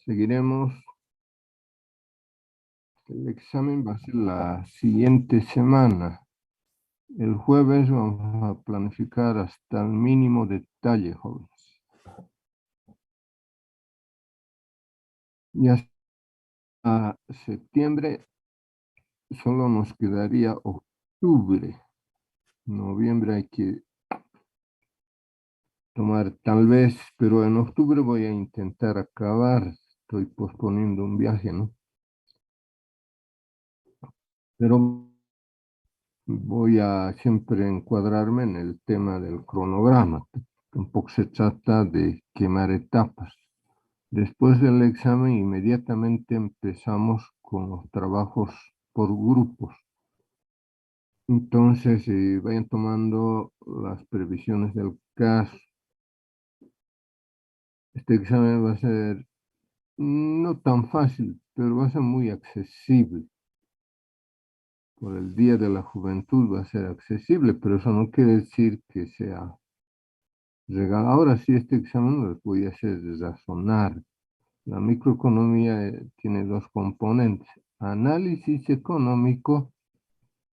Seguiremos. El examen va a ser la siguiente semana. El jueves vamos a planificar hasta el mínimo detalle, jóvenes. Y hasta septiembre solo nos quedaría octubre. Noviembre hay que tomar tal vez, pero en octubre voy a intentar acabar. Estoy posponiendo un viaje, ¿no? Pero voy a siempre encuadrarme en el tema del cronograma. Tampoco se trata de quemar etapas. Después del examen, inmediatamente empezamos con los trabajos por grupos. Entonces, vayan tomando las previsiones del caso. Este examen va a ser no tan fácil, pero va a ser muy accesible. Por el Día de la Juventud va a ser accesible, pero eso no quiere decir que sea regalado. Ahora sí, este examen lo voy a hacer razonar. La microeconomía tiene dos componentes: análisis económico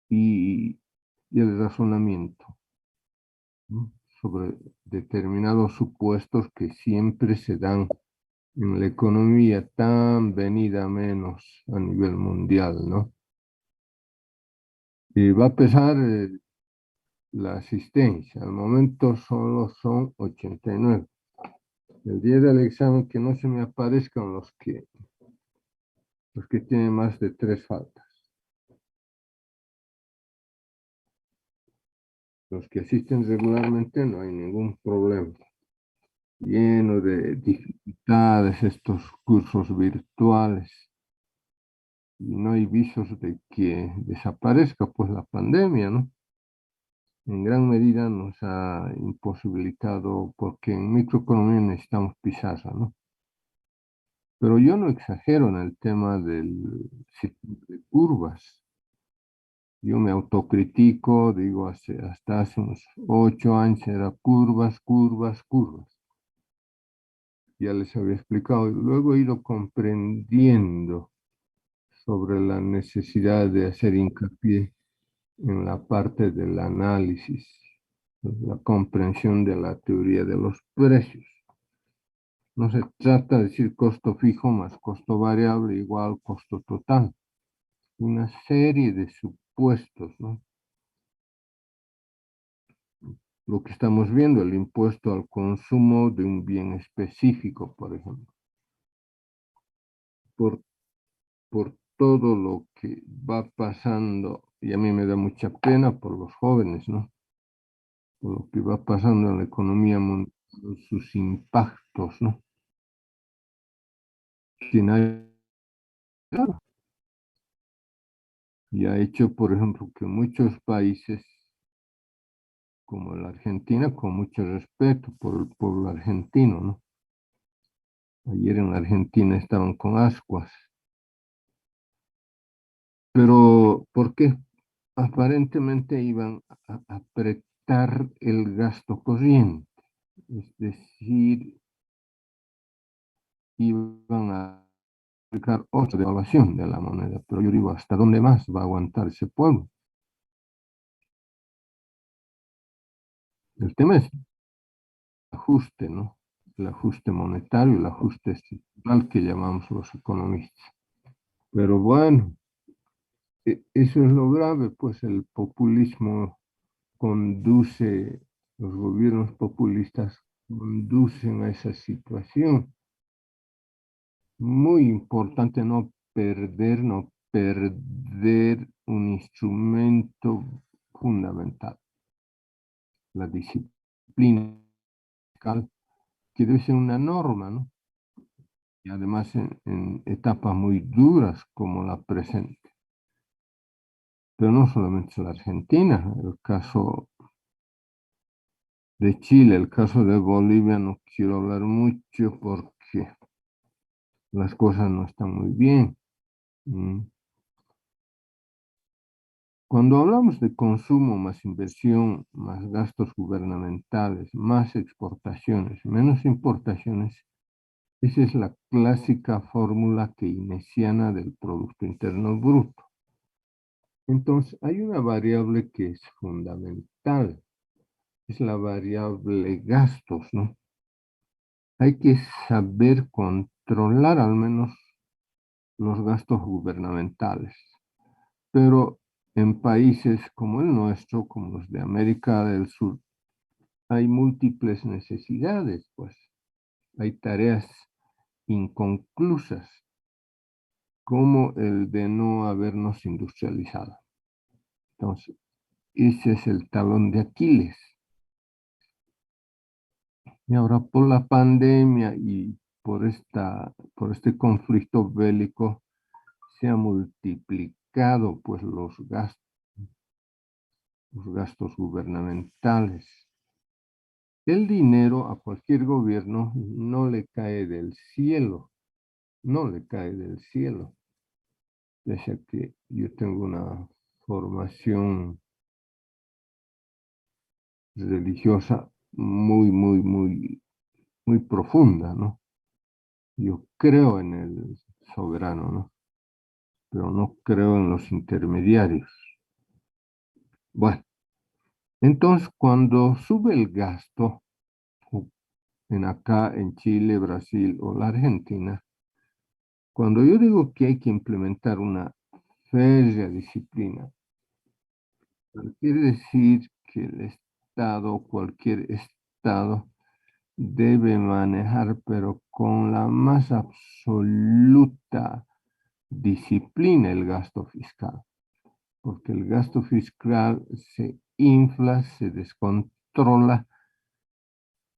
y el razonamiento, ¿no? Sobre determinados supuestos que siempre se dan en la economía tan venida menos a nivel mundial, ¿no? Y va a pesar la asistencia. Al momento solo son 89. El día del examen que no se me aparezcan los que tienen más de 3 faltas. Los que asisten regularmente no hay ningún problema. Lleno de dificultades estos cursos virtuales. Y no hay visos de que desaparezca pues la pandemia, ¿no? En gran medida nos ha imposibilitado porque en microeconomía necesitamos pizarra, ¿no? Pero yo no exagero en el tema del círculo de curvas. Yo me autocritico, digo, hasta hace unos 8 años era curvas, curvas, curvas. Ya les había explicado. Y luego he ido comprendiendo sobre la necesidad de hacer hincapié en la parte del análisis, la comprensión de la teoría de los precios. No se trata de decir costo fijo más costo variable igual costo total. Una serie de supuestos, ¿no? Lo que estamos viendo, el impuesto al consumo de un bien específico, por ejemplo, por, por todo lo que va pasando, y a mí me da mucha pena por los jóvenes, ¿no? Por lo que va pasando en la economía mundial, sus impactos, ¿no? Que nadie sabe. Y ha hecho, por ejemplo, que muchos países, como la Argentina, con mucho respeto por el pueblo argentino, ¿no? Ayer en la Argentina estaban con ascuas. Pero, ¿por qué? Aparentemente iban a apretar el gasto corriente, es decir, iban a aplicar otra devaluación de la moneda. Pero yo digo, ¿hasta dónde más va a aguantar ese pueblo? El tema es el ajuste, ¿no? El ajuste monetario, el ajuste estructural que llamamos los economistas. Pero bueno, eso es lo grave, pues el populismo conduce, los gobiernos populistas conducen a esa situación. Muy importante no perder un instrumento fundamental, la disciplina fiscal, que debe ser una norma, ¿no? Y además en etapas muy duras como la presente. Pero no solamente es la Argentina, el caso de Chile, el caso de Bolivia, no quiero hablar mucho porque las cosas no están muy bien. Cuando hablamos de consumo más inversión, más gastos gubernamentales, más exportaciones, menos importaciones, Esa es la clásica fórmula keynesiana del Producto Interno Bruto. Entonces, hay una variable que es fundamental, es la variable gastos, ¿no? Hay que saber controlar al menos los gastos gubernamentales, pero en países como el nuestro, como los de América del Sur, hay múltiples necesidades, pues hay tareas inconclusas, como el de no habernos industrializado. Entonces, ese es el talón de Aquiles. Y ahora por la pandemia y por este conflicto bélico se ha multiplicado pues los gastos gubernamentales. El dinero a cualquier gobierno no le cae del cielo, no le cae del cielo. Ya sea que yo tengo una formación religiosa muy profunda, ¿no? Yo creo en el soberano, ¿no? Pero no creo en los intermediarios. Bueno, entonces cuando sube el gasto en Chile, Brasil o la Argentina, cuando yo digo que hay que implementar una férrea disciplina, quiere decir que el Estado, cualquier Estado, debe manejar, pero con la más absoluta disciplina el gasto fiscal, porque el gasto fiscal se infla, se descontrola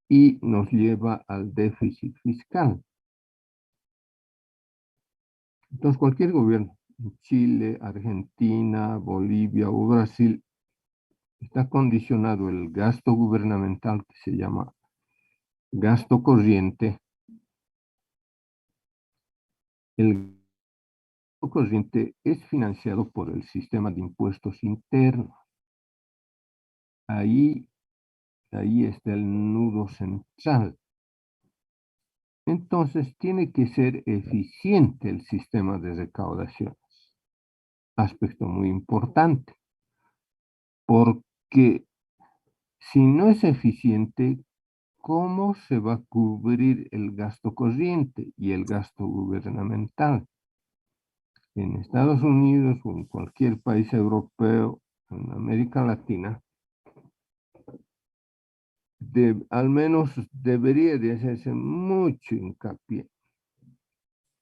y nos lleva al déficit fiscal. Entonces, cualquier gobierno, Chile, Argentina, Bolivia o Brasil, está condicionado el gasto gubernamental que se llama gasto corriente. El gasto corriente es financiado por el sistema de impuestos internos. Ahí está el nudo central. Entonces, tiene que ser eficiente el sistema de recaudaciones. Aspecto muy importante, porque si no es eficiente, ¿cómo se va a cubrir el gasto corriente y el gasto gubernamental? En Estados Unidos o en cualquier país europeo, en América Latina, al menos debería de hacerse mucho hincapié,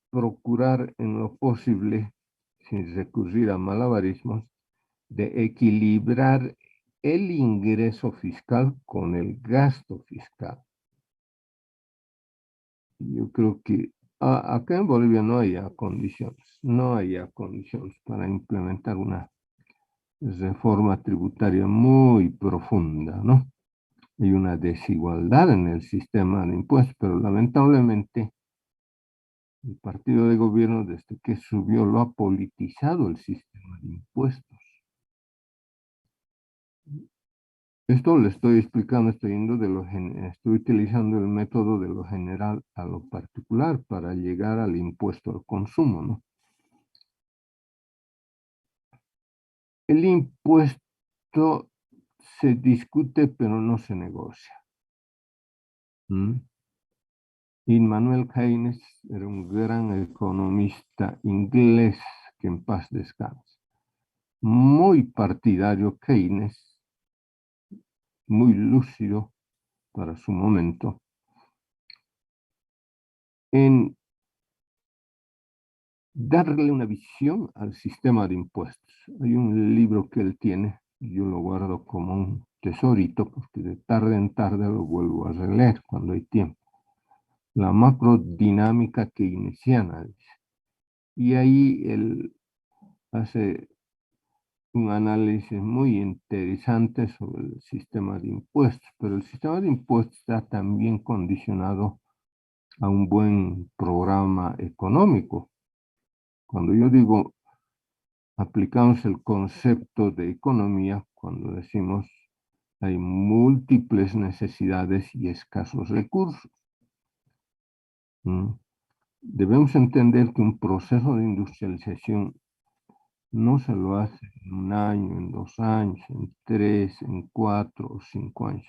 procurar en lo posible, sin recurrir a malabarismos, de equilibrar el ingreso fiscal con el gasto fiscal. Yo creo que acá en Bolivia no hay condiciones para implementar una reforma tributaria muy profunda, ¿no? Hay una desigualdad en el sistema de impuestos, pero lamentablemente el partido de gobierno, desde que subió, lo ha politizado el sistema de impuestos. Esto le estoy explicando, estoy utilizando el método de lo general a lo particular para llegar al impuesto al consumo, ¿no? El impuesto se discute, pero no se negocia. ¿Mm? Immanuel Keynes era un gran economista inglés, que en paz descanse. Muy partidario Keynes, muy lúcido para su momento, en darle una visión al sistema de impuestos. Hay un libro que él tiene, y yo lo guardo como un tesorito, porque de tarde en tarde lo vuelvo a releer cuando hay tiempo. La macrodinámica keynesiana. Y ahí él hace un análisis muy interesante sobre el sistema de impuestos, pero el sistema de impuestos está también condicionado a un buen programa económico. Cuando yo digo aplicamos el concepto de economía, cuando decimos hay múltiples necesidades y escasos recursos. ¿Mm? Debemos entender que un proceso de industrialización no se lo hace en un año, en 2 años, en 3, en 4 o 5 años.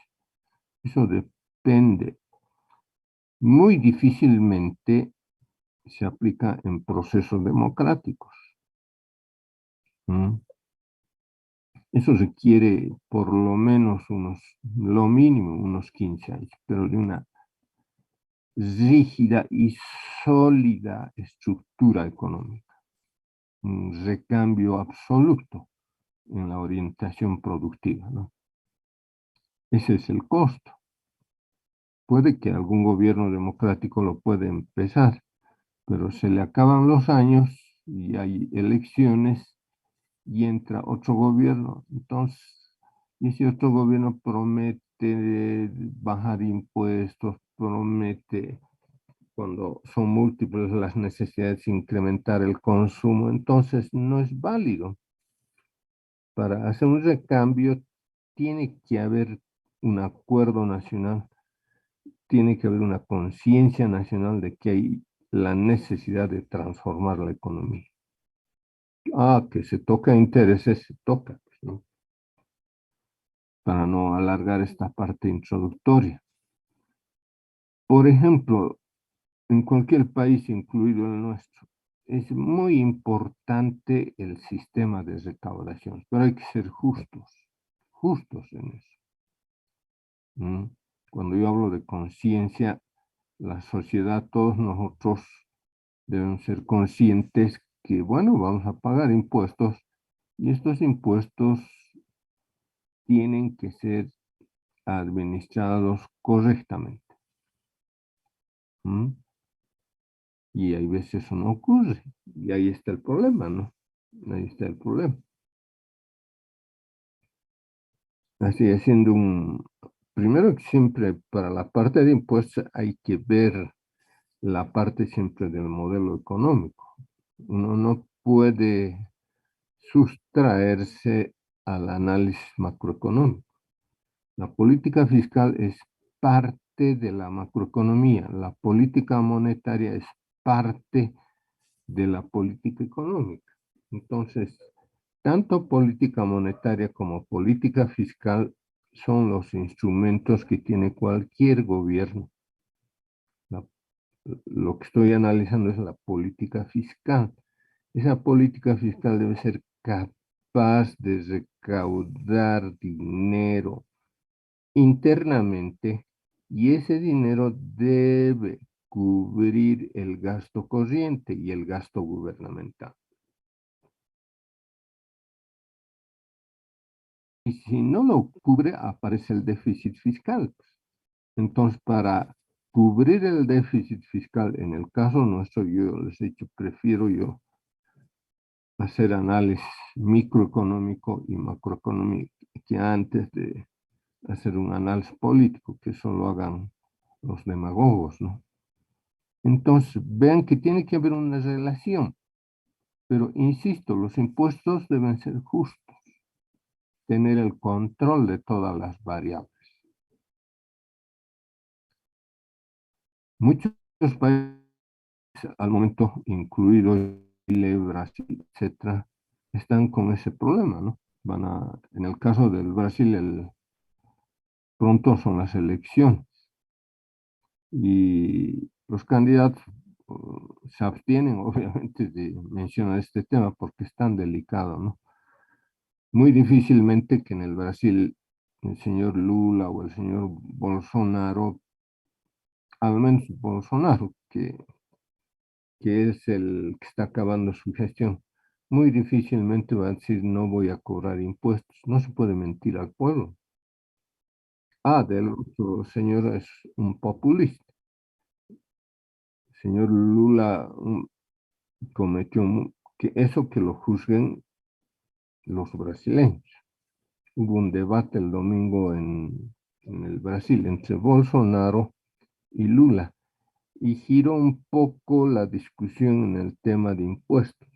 Eso depende. Muy difícilmente se aplica en procesos democráticos. ¿Mm? Eso requiere por lo menos lo mínimo, unos 15 años, pero de una rígida y sólida estructura económica, un recambio absoluto en la orientación productiva, ¿no? Ese es el costo. Puede que algún gobierno democrático lo pueda empezar, pero se le acaban los años y hay elecciones y entra otro gobierno. Entonces, y ese otro gobierno promete bajar impuestos, promete, cuando son múltiples las necesidades, incrementar el consumo. Entonces, no es válido. Para hacer un recambio, tiene que haber un acuerdo nacional, tiene que haber una conciencia nacional de que hay la necesidad de transformar la economía. Que se toca intereses, se toca, pues, ¿no? Para no alargar esta parte introductoria. Por ejemplo, en cualquier país, incluido el nuestro, es muy importante el sistema de recaudación, pero hay que ser justos en eso. ¿Mm? Cuando yo hablo de conciencia, la sociedad, todos nosotros deben ser conscientes que, bueno, vamos a pagar impuestos y estos impuestos tienen que ser administrados correctamente. ¿Mm? Y hay veces eso no ocurre. Y ahí está el problema, ¿no? Ahí está el problema. Así, primero que siempre para la parte de impuestos hay que ver la parte siempre del modelo económico. Uno no puede sustraerse al análisis macroeconómico. La política fiscal es parte de la macroeconomía. La política monetaria es parte de la política económica. Entonces, tanto política monetaria como política fiscal son los instrumentos que tiene cualquier gobierno. La- lo que estoy analizando es la política fiscal. Esa política fiscal debe ser capaz de recaudar dinero internamente y ese dinero debe cubrir el gasto corriente y el gasto gubernamental. Y si no lo cubre, aparece el déficit fiscal. Entonces, para cubrir el déficit fiscal, en el caso nuestro, yo les he dicho, prefiero yo hacer análisis microeconómico y macroeconómico que antes de hacer un análisis político, que eso lo hagan los demagogos, ¿no? Entonces, vean que tiene que haber una relación, pero insisto, los impuestos deben ser justos, tener el control de todas las variables. Muchos países, al momento incluido Chile, Brasil, etcétera, están con ese problema, ¿no? En el caso del Brasil, pronto son las elecciones y los candidatos se abstienen, obviamente, de mencionar este tema porque es tan delicado, ¿no? Muy difícilmente que en el Brasil el señor Lula o el señor Bolsonaro, al menos Bolsonaro, que es el que está acabando su gestión, muy difícilmente va a decir no voy a cobrar impuestos. No se puede mentir al pueblo. Del otro señor es un populista. El señor Lula cometió que lo juzguen los brasileños. Hubo un debate el domingo en el Brasil entre Bolsonaro y Lula y giró un poco la discusión en el tema de impuestos.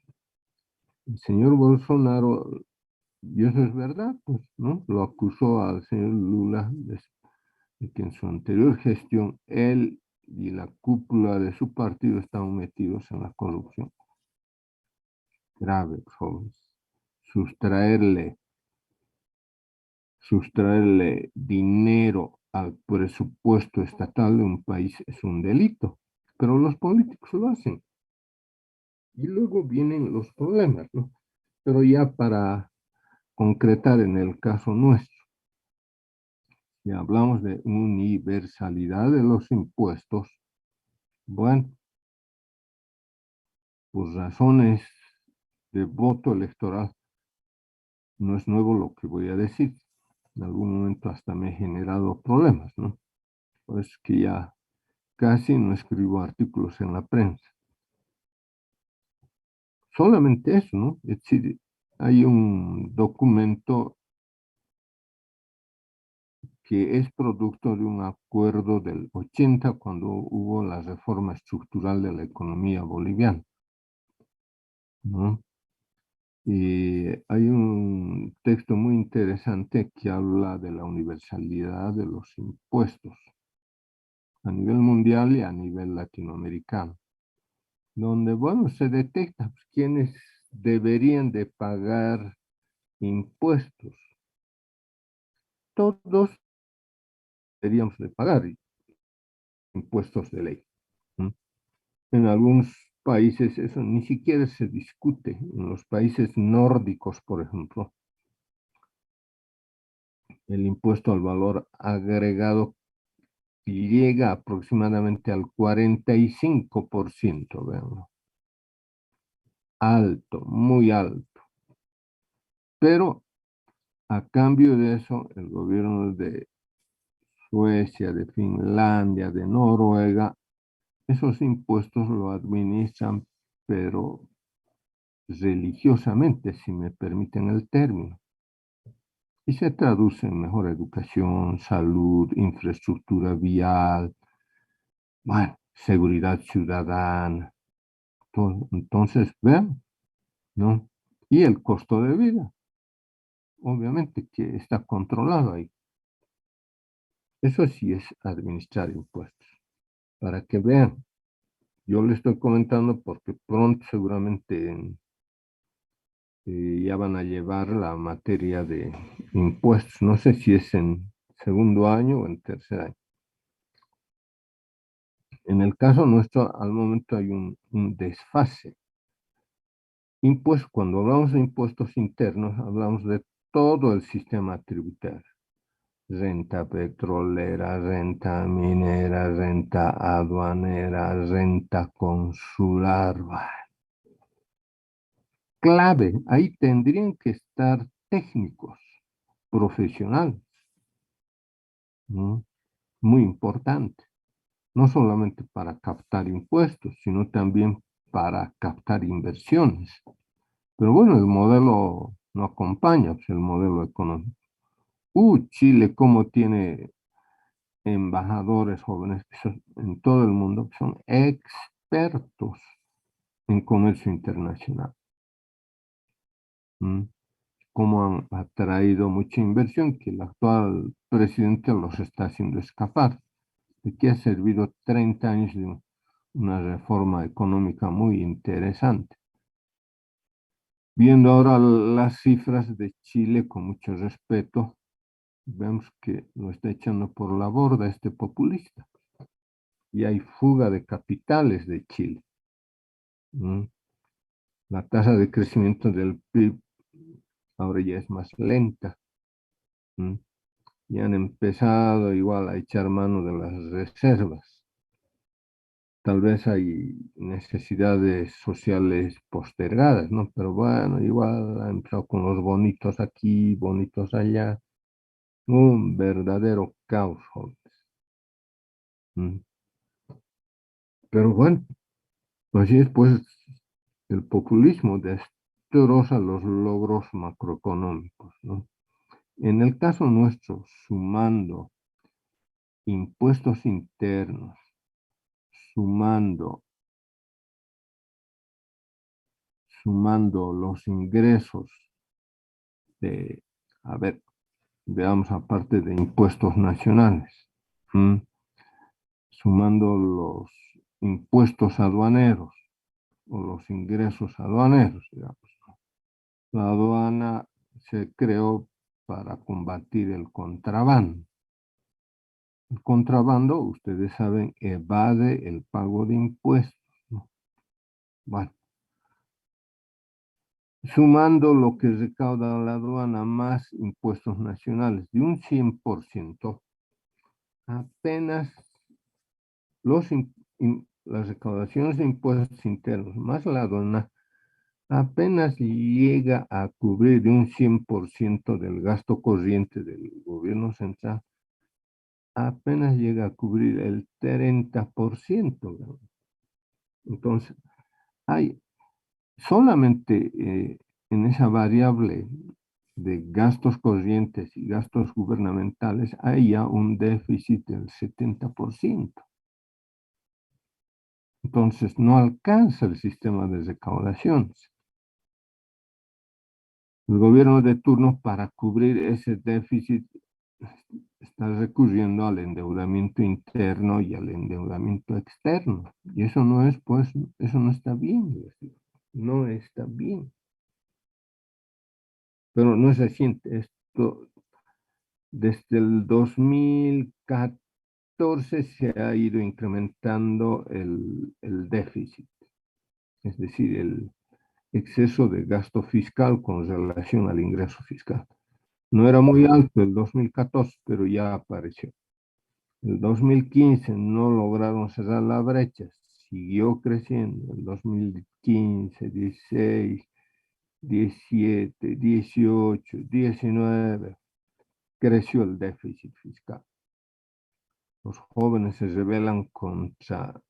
El señor Bolsonaro, y eso es verdad, pues, ¿no? Lo acusó al señor Lula de que en su anterior gestión él y la cúpula de su partido están metidos en la corrupción. Grave, jóvenes. Sustraerle dinero al presupuesto estatal de un país es un delito, pero los políticos lo hacen. Y luego vienen los problemas, ¿no? Pero ya para concretar en el caso nuestro, si hablamos de universalidad de los impuestos, bueno, por razones de voto electoral, no es nuevo lo que voy a decir. En algún momento hasta me he generado problemas, ¿no? Por eso es que ya casi no escribo artículos en la prensa. Solamente eso, ¿no? Es decir, hay un documento que es producto de un acuerdo del 80 cuando hubo la reforma estructural de la economía boliviana, ¿no? Y hay un texto muy interesante que habla de la universalidad de los impuestos a nivel mundial y a nivel latinoamericano, donde, bueno, se detecta pues, quiénes deberían de pagar impuestos. Todos deberíamos de pagar impuestos de ley. ¿No? En algunos países eso ni siquiera se discute. En los países nórdicos, por ejemplo, el impuesto al valor agregado llega aproximadamente al 45%, vean, alto, muy alto. Pero a cambio de eso, el gobierno de Suecia, de Finlandia, de Noruega, esos impuestos lo administran, pero religiosamente, si me permiten el término, y se traduce en mejor educación, salud, infraestructura vial, bueno, seguridad ciudadana. Todo. Entonces, vean, ¿no? Y el costo de vida, obviamente que está controlado ahí. Eso sí es administrar impuestos. Para que vean, yo le estoy comentando porque pronto seguramente ya van a llevar la materia de impuestos. No sé si es en segundo año o en tercer año. En el caso nuestro, al momento hay un desfase. Impuestos, cuando hablamos de impuestos internos, hablamos de todo el sistema tributario. Renta petrolera, renta minera, renta aduanera, renta consular. Clave, ahí tendrían que estar técnicos, profesionales, ¿no? Muy importante, no solamente para captar impuestos, sino también para captar inversiones. Pero bueno, el modelo no acompaña, pues, el modelo económico. Chile, como tiene embajadores jóvenes que en todo el mundo, que son expertos en comercio internacional. ¿Mm? Cómo han atraído mucha inversión que el actual presidente los está haciendo escapar. De que ha servido 30 años de una reforma económica muy interesante. Viendo ahora las cifras de Chile con mucho respeto, vemos que lo está echando por la borda este populista. Y hay fuga de capitales de Chile. ¿Mm? La tasa de crecimiento del PIB ahora ya es más lenta. ¿Mm? Y han empezado igual a echar mano de las reservas. Tal vez hay necesidades sociales postergadas, ¿no? Pero bueno, igual ha empezado con los bonitos aquí, bonitos allá. Un verdadero caos, jóvenes. ¿Mm? Pero bueno, así es, pues, el populismo destroza los logros macroeconómicos, ¿no? En el caso nuestro, sumando impuestos internos, sumando, sumando los ingresos de, a ver, veamos aparte de impuestos nacionales, ¿m? sumando los impuestos aduaneros o los ingresos aduaneros, digamos. La aduana se creó para combatir el contrabando. El contrabando, ustedes saben, evade el pago de impuestos, ¿no? Bueno, sumando lo que recauda la aduana más impuestos nacionales de un 100%, apenas las recaudaciones de impuestos internos más la aduana apenas llega a cubrir de un 100% del gasto corriente del gobierno central, apenas llega a cubrir el 30%. Entonces, hay solamente en esa variable de gastos corrientes y gastos gubernamentales hay ya un déficit del 70%. Entonces, no alcanza el sistema de recaudaciones. El gobierno de turno, para cubrir ese déficit, está recurriendo al endeudamiento interno y al endeudamiento externo. Y eso no es, pues, eso no está bien. No está bien. Pero no es reciente. Esto, desde el 2014 se ha ido incrementando el déficit, es decir, el exceso de gasto fiscal con relación al ingreso fiscal. No era muy alto el 2014, pero ya apareció. El 2015 no lograron cerrar la brecha, siguió creciendo. El 2015, 16, 17, 18, 19, creció el déficit fiscal. Los jóvenes se rebelan contra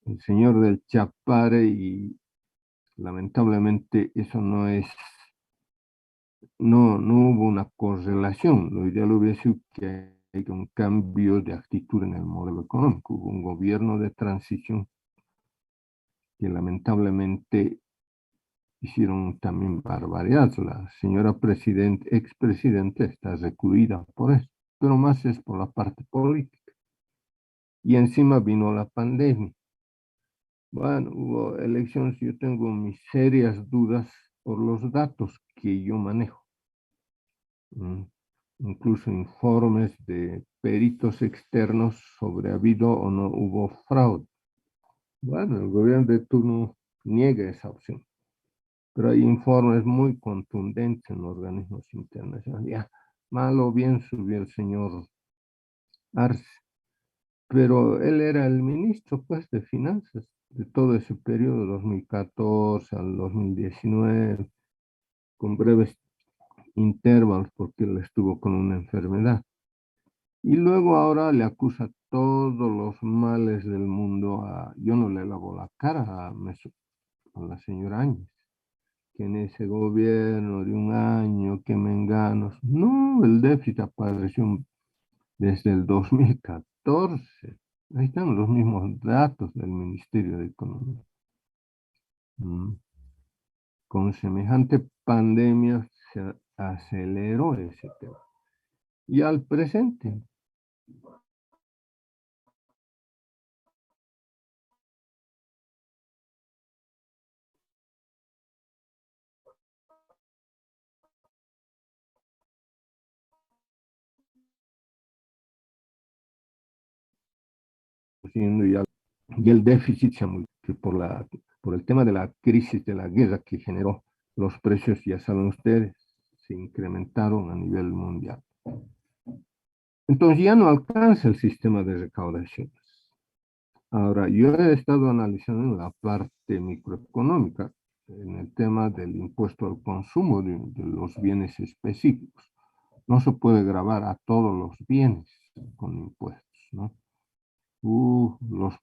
el señor del Chapare y lamentablemente eso no hubo una correlación. Lo ideal hubiera sido que haya un cambio de actitud en el modelo económico. Hubo un gobierno de transición que lamentablemente hicieron también barbaridades. La señora expresidenta está recluida por eso, pero más es por la parte política. Y encima vino la pandemia. Bueno, hubo elecciones, yo tengo mis serias dudas por los datos que yo manejo. Incluso informes de peritos externos sobre habido o no hubo fraude. Bueno, el gobierno de turno niega esa opción, pero hay informes muy contundentes en organismos internacionales. Ya, mal o bien subió el señor Arce, pero él era el ministro, pues, de finanzas de todo ese periodo, 2014 al 2019, con breves intervalos, porque él estuvo con una enfermedad. Y luego ahora le acusa todos los males del mundo yo no le lavo la cara a la señora Áñez, que en ese gobierno de un año, que menganos, no, el déficit apareció desde el 2014. Ahí están los mismos datos del Ministerio de Economía. Con semejante pandemia se aceleró ese tema. Y al presente, siendo ya, y el déficit se multiplicó por el tema de la crisis de la guerra que generó. Los precios, ya saben ustedes, se incrementaron a nivel mundial. Entonces ya no alcanza el sistema de recaudaciones. Ahora, yo he estado analizando en la parte microeconómica, en el tema del impuesto al consumo de los bienes específicos. No se puede gravar a todos los bienes con impuestos, ¿no? Los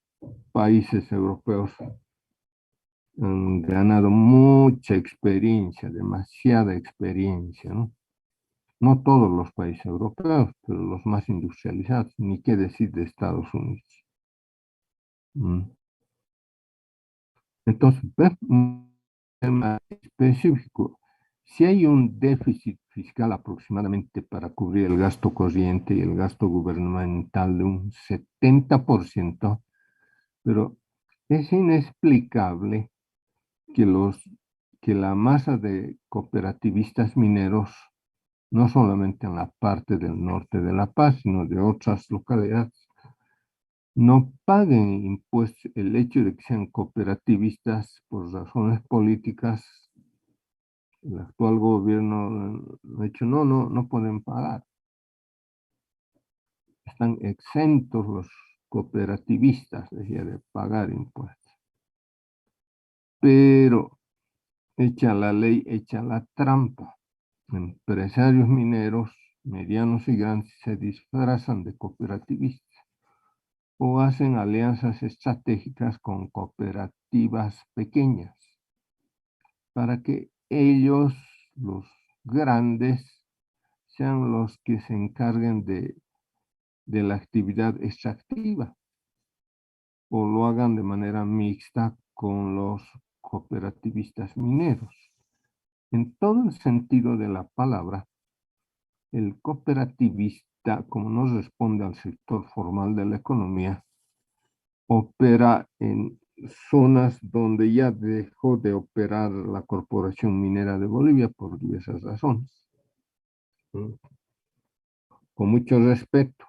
países europeos han ganado mucha experiencia, demasiada experiencia, ¿no? No todos los países europeos, pero los más industrializados, ni qué decir de Estados Unidos. Entonces, un tema específico. Si hay un déficit fiscal aproximadamente para cubrir el gasto corriente y el gasto gubernamental de un 70%, pero es inexplicable que, que la masa de cooperativistas mineros, no solamente en la parte del norte de La Paz, sino de otras localidades, no paguen impuestos. El hecho de que sean cooperativistas por razones políticas, el actual gobierno ha dicho, no pueden pagar. Están exentos los cooperativistas, decía, de pagar impuestos. Pero echa la ley, echa la trampa. Empresarios mineros, medianos y grandes, se disfrazan de cooperativistas o hacen alianzas estratégicas con cooperativas pequeñas para que ellos, los grandes, sean los que se encarguen de la actividad extractiva o lo hagan de manera mixta con los cooperativistas mineros. En todo el sentido de la palabra, el cooperativista, como no responde al sector formal de la economía, opera en zonas donde ya dejó de operar la Corporación Minera de Bolivia por diversas razones. Con mucho respeto,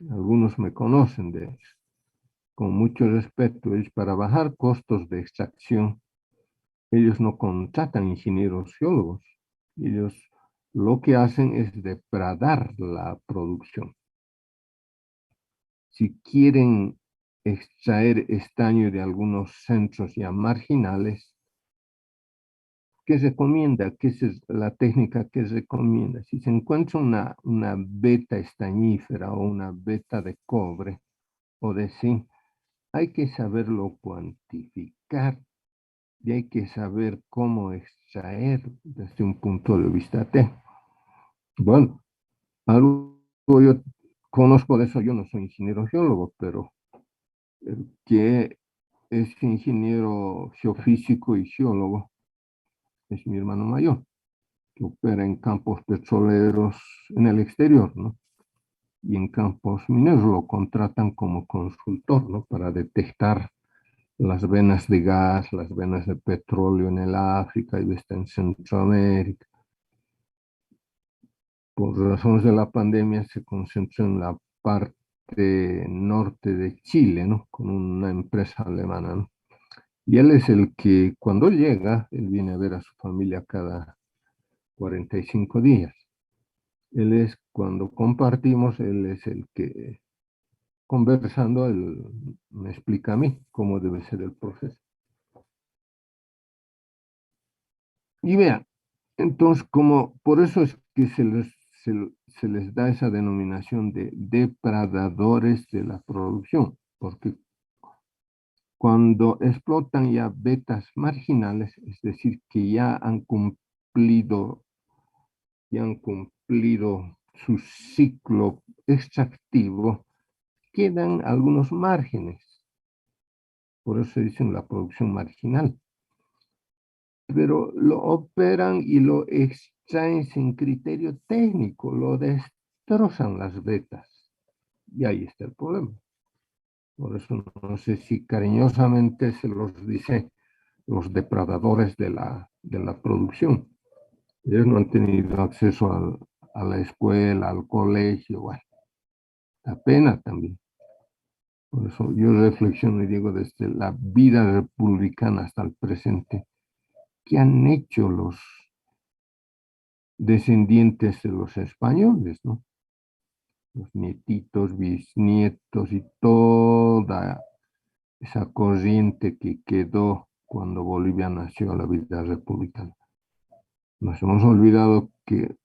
algunos me conocen de eso. Con mucho respeto, es para bajar costos de extracción. Ellos no contratan ingenieros geólogos. Ellos lo que hacen es depredar la producción. Si quieren extraer estaño de algunos centros ya marginales, ¿qué recomienda? ¿Qué es la técnica que recomienda? Si se encuentra una veta estañífera o una veta de cobre o de zinc, hay que saberlo cuantificar y hay que saber cómo extraer desde un punto de vista técnico. Bueno, algo yo conozco de eso, yo no soy ingeniero geólogo, pero el que es ingeniero geofísico y geólogo es mi hermano mayor, que opera en campos petroleros en el exterior, ¿no? Y en campos mineros lo contratan como consultor, ¿no? Para detectar las venas de gas, las venas de petróleo en el África y está en Centroamérica. Por razones de la pandemia se concentró en la parte norte de Chile, ¿no? Con una empresa alemana, ¿no? Y él es el que cuando llega, él viene a ver a su familia cada 45 días. Él es, cuando compartimos, él es el que, conversando, él me explica a mí cómo debe ser el proceso. Y vean, entonces, como por eso es que se les da esa denominación de depredadores de la producción, porque cuando explotan ya vetas marginales, es decir, que ya han cumplido su ciclo extractivo, quedan algunos márgenes. Por eso se dice la producción marginal. Pero lo operan y lo extraen sin criterio técnico, lo destrozan las vetas. Y ahí está el problema. Por eso no sé si cariñosamente se los dice los depredadores de la producción. Ellos no han tenido acceso a la escuela, al colegio, bueno, la pena también. Por eso yo reflexiono y digo desde la vida republicana hasta el presente, ¿qué han hecho los descendientes de los españoles, ¿no? Los nietitos, bisnietos y toda esa corriente que quedó cuando Bolivia nació la vida republicana. Nos hemos olvidado que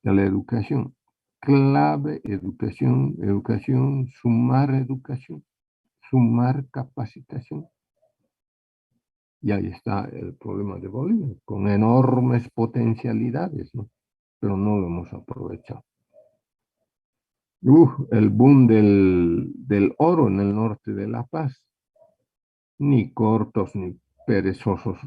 de la educación, clave educación, educación, sumar capacitación. Y ahí está el problema de Bolivia, con enormes potencialidades, ¿no? Pero no lo hemos aprovechado. El boom del oro en el norte de La Paz. Ni cortos ni perezosos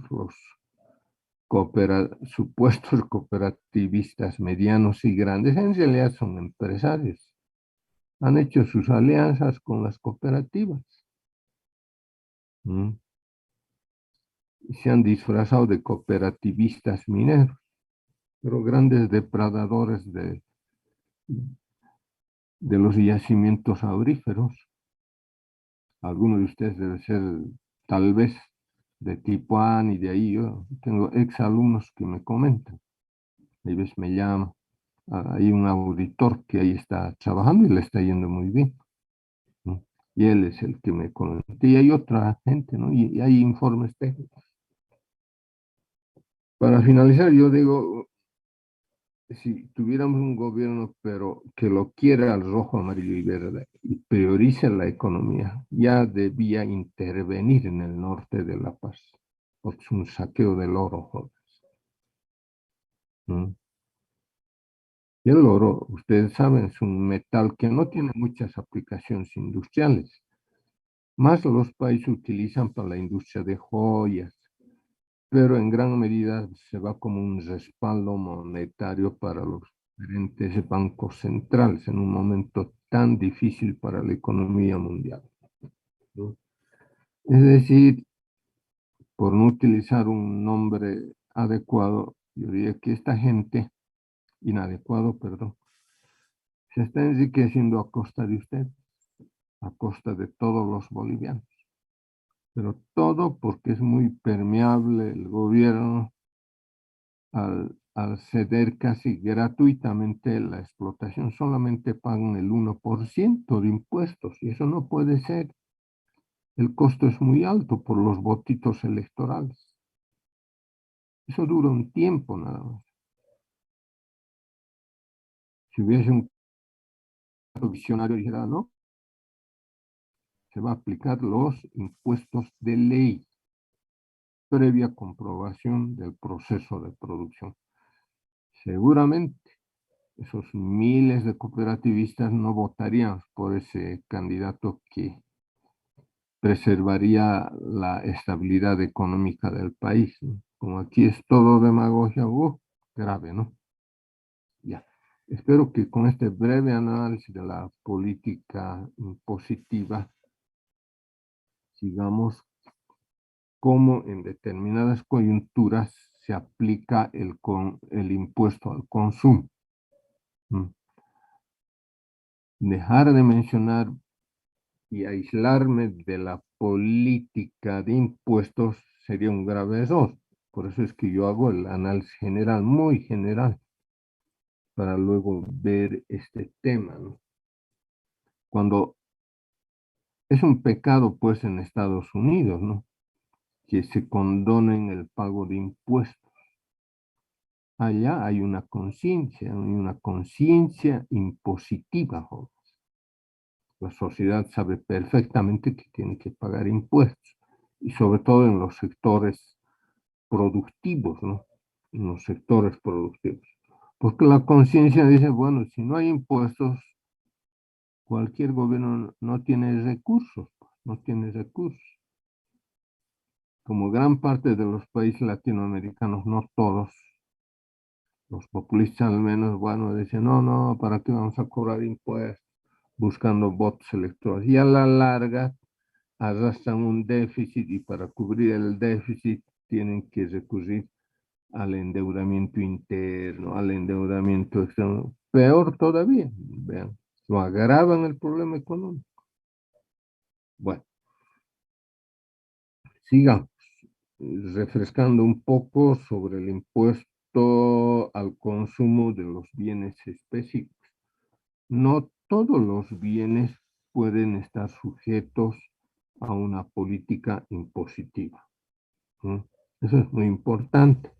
supuestos cooperativistas medianos y grandes en realidad son empresarios. Han hecho sus alianzas con las cooperativas. ¿Mm? Y se han disfrazado de cooperativistas mineros, pero grandes depredadores de los yacimientos auríferos. Algunos de ustedes deben ser tal vez de tipo A y de ahí. Yo tengo exalumnos que me comentan. A veces me llaman. Hay un auditor que ahí está trabajando y le está yendo muy bien, ¿no? Y él es el que me comenta. Y hay otra gente, ¿no? Y hay informes técnicos. Para finalizar, yo digo, si tuviéramos un gobierno, pero que lo quiera al rojo, amarillo y verde, y priorice la economía, ya debía intervenir en el norte de La Paz, porque es un saqueo del oro, joder. ¿Mm? Y el oro, ustedes saben, es un metal que no tiene muchas aplicaciones industriales, más los países utilizan para la industria de joyas, pero en gran medida se va como un respaldo monetario para los diferentes bancos centrales en un momento tan difícil para la economía mundial, ¿no? Es decir, por no utilizar un nombre adecuado, yo diría que esta gente, inadecuado, perdón, se está enriqueciendo a costa de usted, a costa de todos los bolivianos, pero todo porque es muy permeable el gobierno al ceder casi gratuitamente la explotación, solamente pagan el 1% de impuestos y eso no puede ser. El costo es muy alto por los votitos electorales. Eso dura un tiempo nada más. Si hubiese un visionario dijera, no, se va a aplicar los impuestos de ley previa comprobación del proceso de producción. Seguramente esos miles de cooperativistas no votarían por ese candidato que preservaría la estabilidad económica del país, ¿no? Como aquí es todo demagogia, grave, ¿no? Ya. Espero que con este breve análisis de la política impositiva sigamos cómo en determinadas coyunturas se aplica el impuesto al consumo. ¿Mm? Dejar de mencionar y aislarme de la política de impuestos sería un grave error. Por eso es que yo hago el análisis general, muy general, para luego ver este tema, ¿no? Cuando es un pecado, pues, en Estados Unidos, ¿no? Que se condonen el pago de impuestos. Allá hay una conciencia impositiva, joven. La sociedad sabe perfectamente que tiene que pagar impuestos, y sobre todo en los sectores productivos, ¿no? En los sectores productivos. Porque la conciencia dice, bueno, si no hay impuestos, cualquier gobierno no tiene recursos, no tiene recursos. Como gran parte de los países latinoamericanos, no todos, los populistas al menos, bueno, dicen, no, no, ¿para qué vamos a cobrar impuestos? Buscando votos electorales. Y a la larga arrastran un déficit y para cubrir el déficit tienen que recurrir al endeudamiento interno, al endeudamiento externo. Peor todavía, vean, lo agravan el problema económico. Bueno, sigamos refrescando un poco sobre el impuesto al consumo de los bienes específicos. No todos los bienes pueden estar sujetos a una política impositiva, ¿no? Eso es muy importante.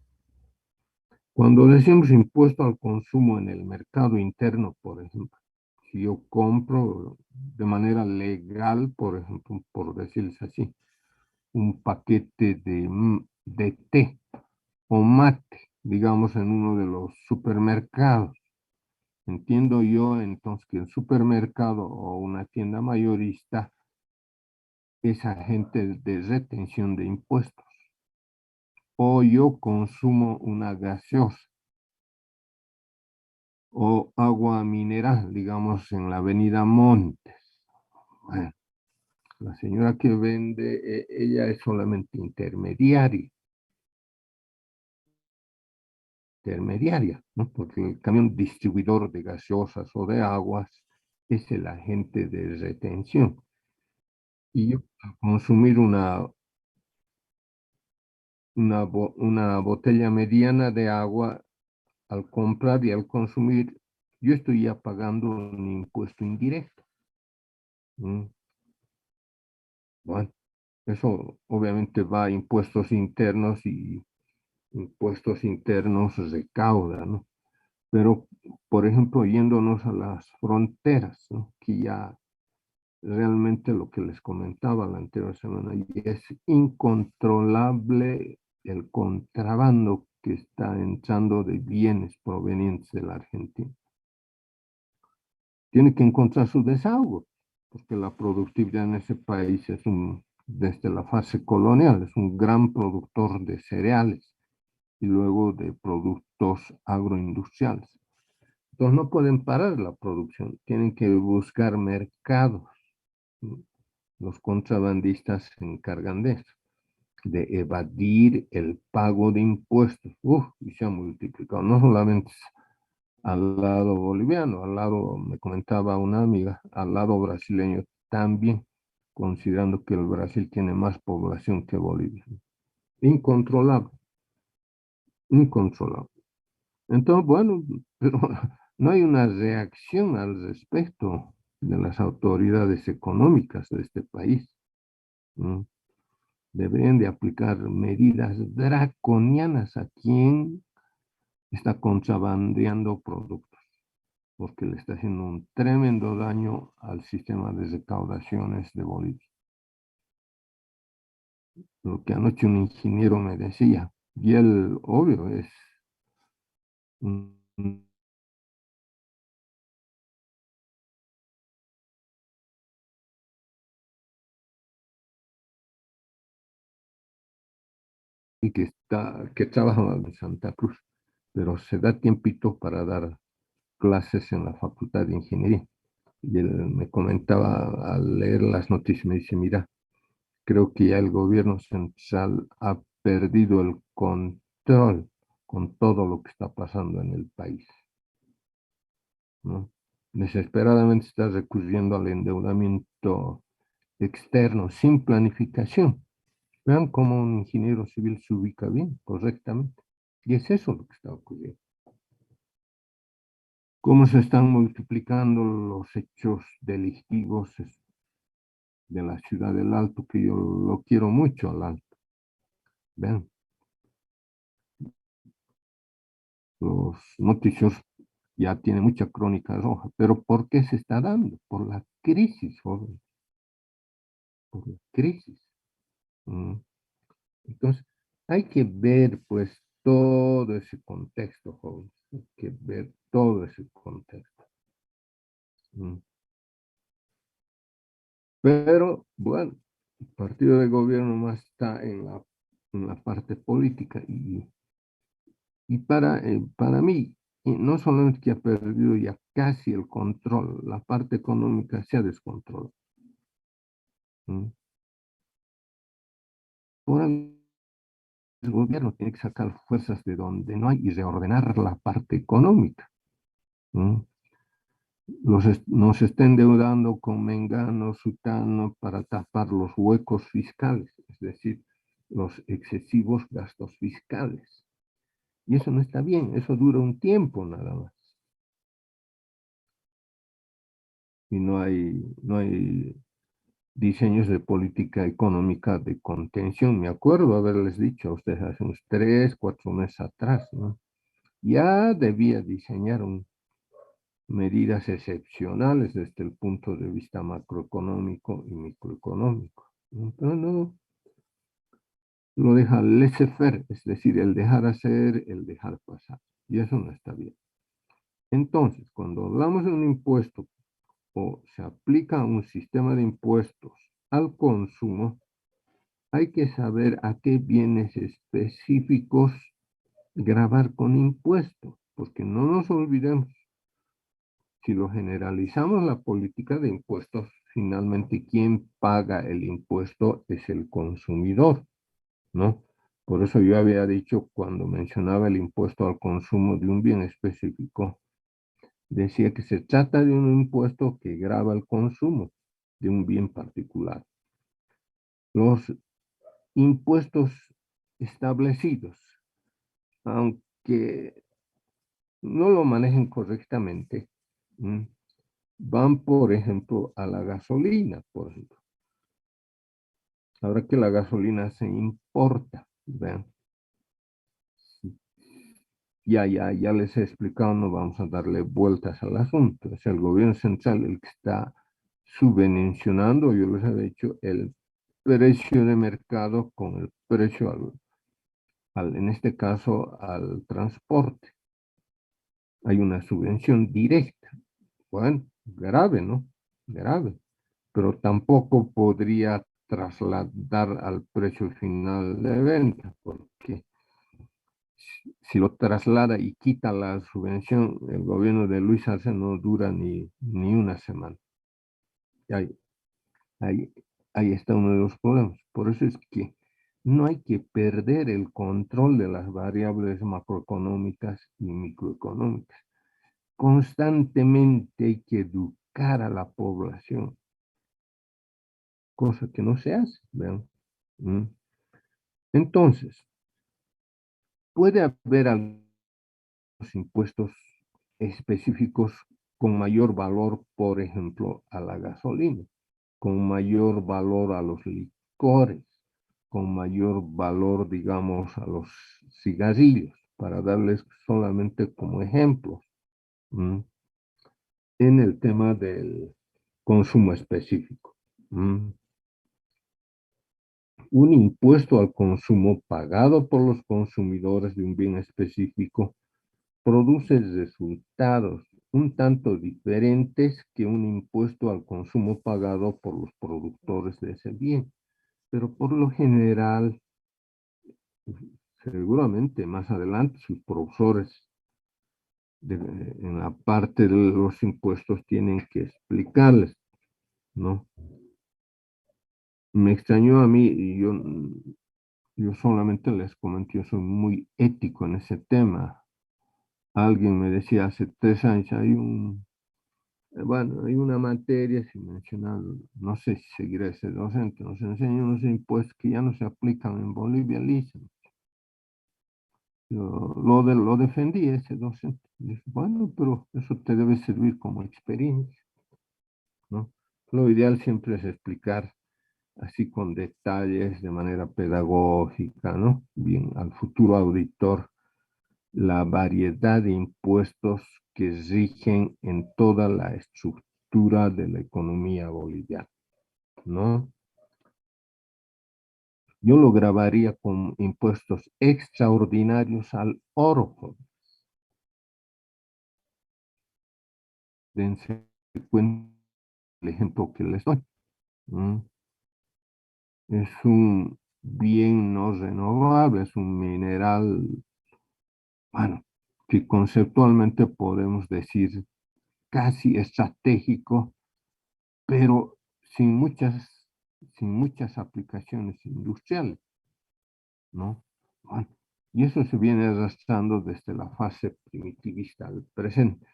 Cuando decimos impuesto al consumo en el mercado interno, por ejemplo, si yo compro de manera legal, por ejemplo, por decirles así, un paquete de té o mate, digamos, en uno de los supermercados. Entiendo yo entonces que el supermercado o una tienda mayorista es agente de retención de impuestos. o yo consumo una gaseosa o agua mineral, digamos, en la avenida Montes. Bueno, la señora que vende, ella es solamente intermediaria, ¿no? Porque el camión distribuidor de gaseosas o de aguas es el agente de retención. Y yo al consumir una botella mediana de agua, al comprar y al consumir, yo estoy ya pagando un impuesto indirecto. ¿Mm? Bueno, eso obviamente va a impuestos internos y impuestos internos recauda, ¿no? Pero, por ejemplo, yéndonos a las fronteras, ¿no? Que ya realmente lo que les comentaba la anterior semana, y es incontrolable el contrabando que está entrando de bienes provenientes de la Argentina. Tiene que encontrar su desahogo, porque la productividad en ese país es desde la fase colonial, es un gran productor de cereales y luego de productos agroindustriales. Entonces no pueden parar la producción, tienen que buscar mercados. Los contrabandistas se encargan de eso, de evadir el pago de impuestos. Uf, y se ha multiplicado, no solamente al lado boliviano, al lado, me comentaba una amiga, al lado brasileño también, considerando que el Brasil tiene más población que Bolivia. Incontrolable, incontrolable. Entonces, bueno, pero no hay una reacción al respecto de las autoridades económicas de este país. ¿No? Deberían de aplicar medidas draconianas a quien está contrabandeando productos, porque le está haciendo un tremendo daño al sistema de recaudaciones de Bolivia. Lo que anoche un ingeniero me decía, y él, obvio, es un que trabaja en Santa Cruz, pero se da tiempito para dar clases en la Facultad de Ingeniería. Y él me comentaba al leer las noticias, me dice, mira, creo que ya el gobierno central ha perdido el control con todo lo que está pasando en el país, ¿no? Desesperadamente está recurriendo al endeudamiento externo sin planificación. Vean cómo un ingeniero civil se ubica bien, correctamente. Y es eso lo que está ocurriendo. Cómo se están multiplicando los hechos delictivos de la ciudad del Alto, que yo lo quiero mucho al Alto. Vean, los noticios ya tienen mucha crónica roja, pero ¿por qué se está dando? Por la crisis, joven, por la crisis. ¿Mm? Entonces, hay que ver pues todo ese contexto, joven, hay que ver todo ese contexto. ¿Mm? Pero bueno, el partido de gobierno más está en la parte política y para mí, y no solamente que ha perdido ya casi el control, la parte económica se ha descontrolado. ¿Mm? Ahora el gobierno tiene que sacar fuerzas de donde no hay y reordenar la parte económica. ¿Mm? Nos está endeudando con Mengano, Sutano para tapar los huecos fiscales, es decir, los excesivos gastos fiscales. Y eso no está bien, eso dura un tiempo nada más. Y no hay diseños de política económica de contención. Me acuerdo haberles dicho a ustedes hace unos 3, 4 meses atrás, ¿no? Ya debía diseñar medidas excepcionales desde el punto de vista macroeconómico y microeconómico. Entonces, no, lo deja laissez-faire, es decir, el dejar hacer, el dejar pasar. Y eso no está bien. Entonces, cuando hablamos de un impuesto o se aplica un sistema de impuestos al consumo, hay que saber a qué bienes específicos gravar con impuestos, porque no nos olvidemos, si lo generalizamos la política de impuestos, finalmente quien paga el impuesto es el consumidor, ¿no? Por eso yo había dicho cuando mencionaba el impuesto al consumo de un bien específico, decía que se trata de un impuesto que grava el consumo de un bien particular. Los impuestos establecidos, aunque no lo manejen correctamente, van, por ejemplo, a la gasolina, por ejemplo. Ahora que la gasolina se importa, vean, ya les he explicado, no vamos a darle vueltas al asunto. Es el gobierno central el que está subvencionando, yo les he dicho, el precio de mercado con el precio en este caso, al transporte. Hay una subvención directa. Bueno, grave, ¿no? Grave. Pero tampoco podría trasladar al precio final de venta, porque si lo traslada y quita la subvención, el gobierno de Luis Arce no dura ni una semana. Y ahí, ahí está uno de los problemas. Por eso es que no hay que perder el control de las variables macroeconómicas y microeconómicas. Constantemente hay que educar a la población, cosa que no se hace, ¿vean? ¿Mm? Entonces, puede haber algunos impuestos específicos con mayor valor, por ejemplo, a la gasolina, con mayor valor a los licores, con mayor valor, digamos, a los cigarrillos, para darles solamente como ejemplos, ¿m? En el tema del consumo específico. ¿M? Un impuesto al consumo pagado por los consumidores de un bien específico produce resultados un tanto diferentes que un impuesto al consumo pagado por los productores de ese bien. Pero por lo general, seguramente más adelante sus profesores en la parte de los impuestos tienen que explicarles, ¿no? Me extrañó a mí y yo solamente les comenté, yo soy muy ético en ese tema. Alguien me decía hace 3 años, bueno, hay una materia, sin mencionar, no sé si seguirá ese docente, nos enseña unos impuestos que ya no se aplican en Bolivia, dicen. Lo defendí ese docente. Dije, bueno, pero eso te debe servir como experiencia, ¿no? Lo ideal siempre es explicar así con detalles, de manera pedagógica, ¿no? Bien, al futuro auditor, la variedad de impuestos que rigen en toda la estructura de la economía boliviana, ¿no? Yo lo grabaría con impuestos extraordinarios al oro. Dense cuenta del ejemplo que les doy. ¿Mm? Es un bien no renovable, es un mineral, bueno, que conceptualmente podemos decir casi estratégico, pero sin sin muchas aplicaciones industriales, ¿no? Bueno, y eso se viene arrastrando desde la fase primitivista al presente.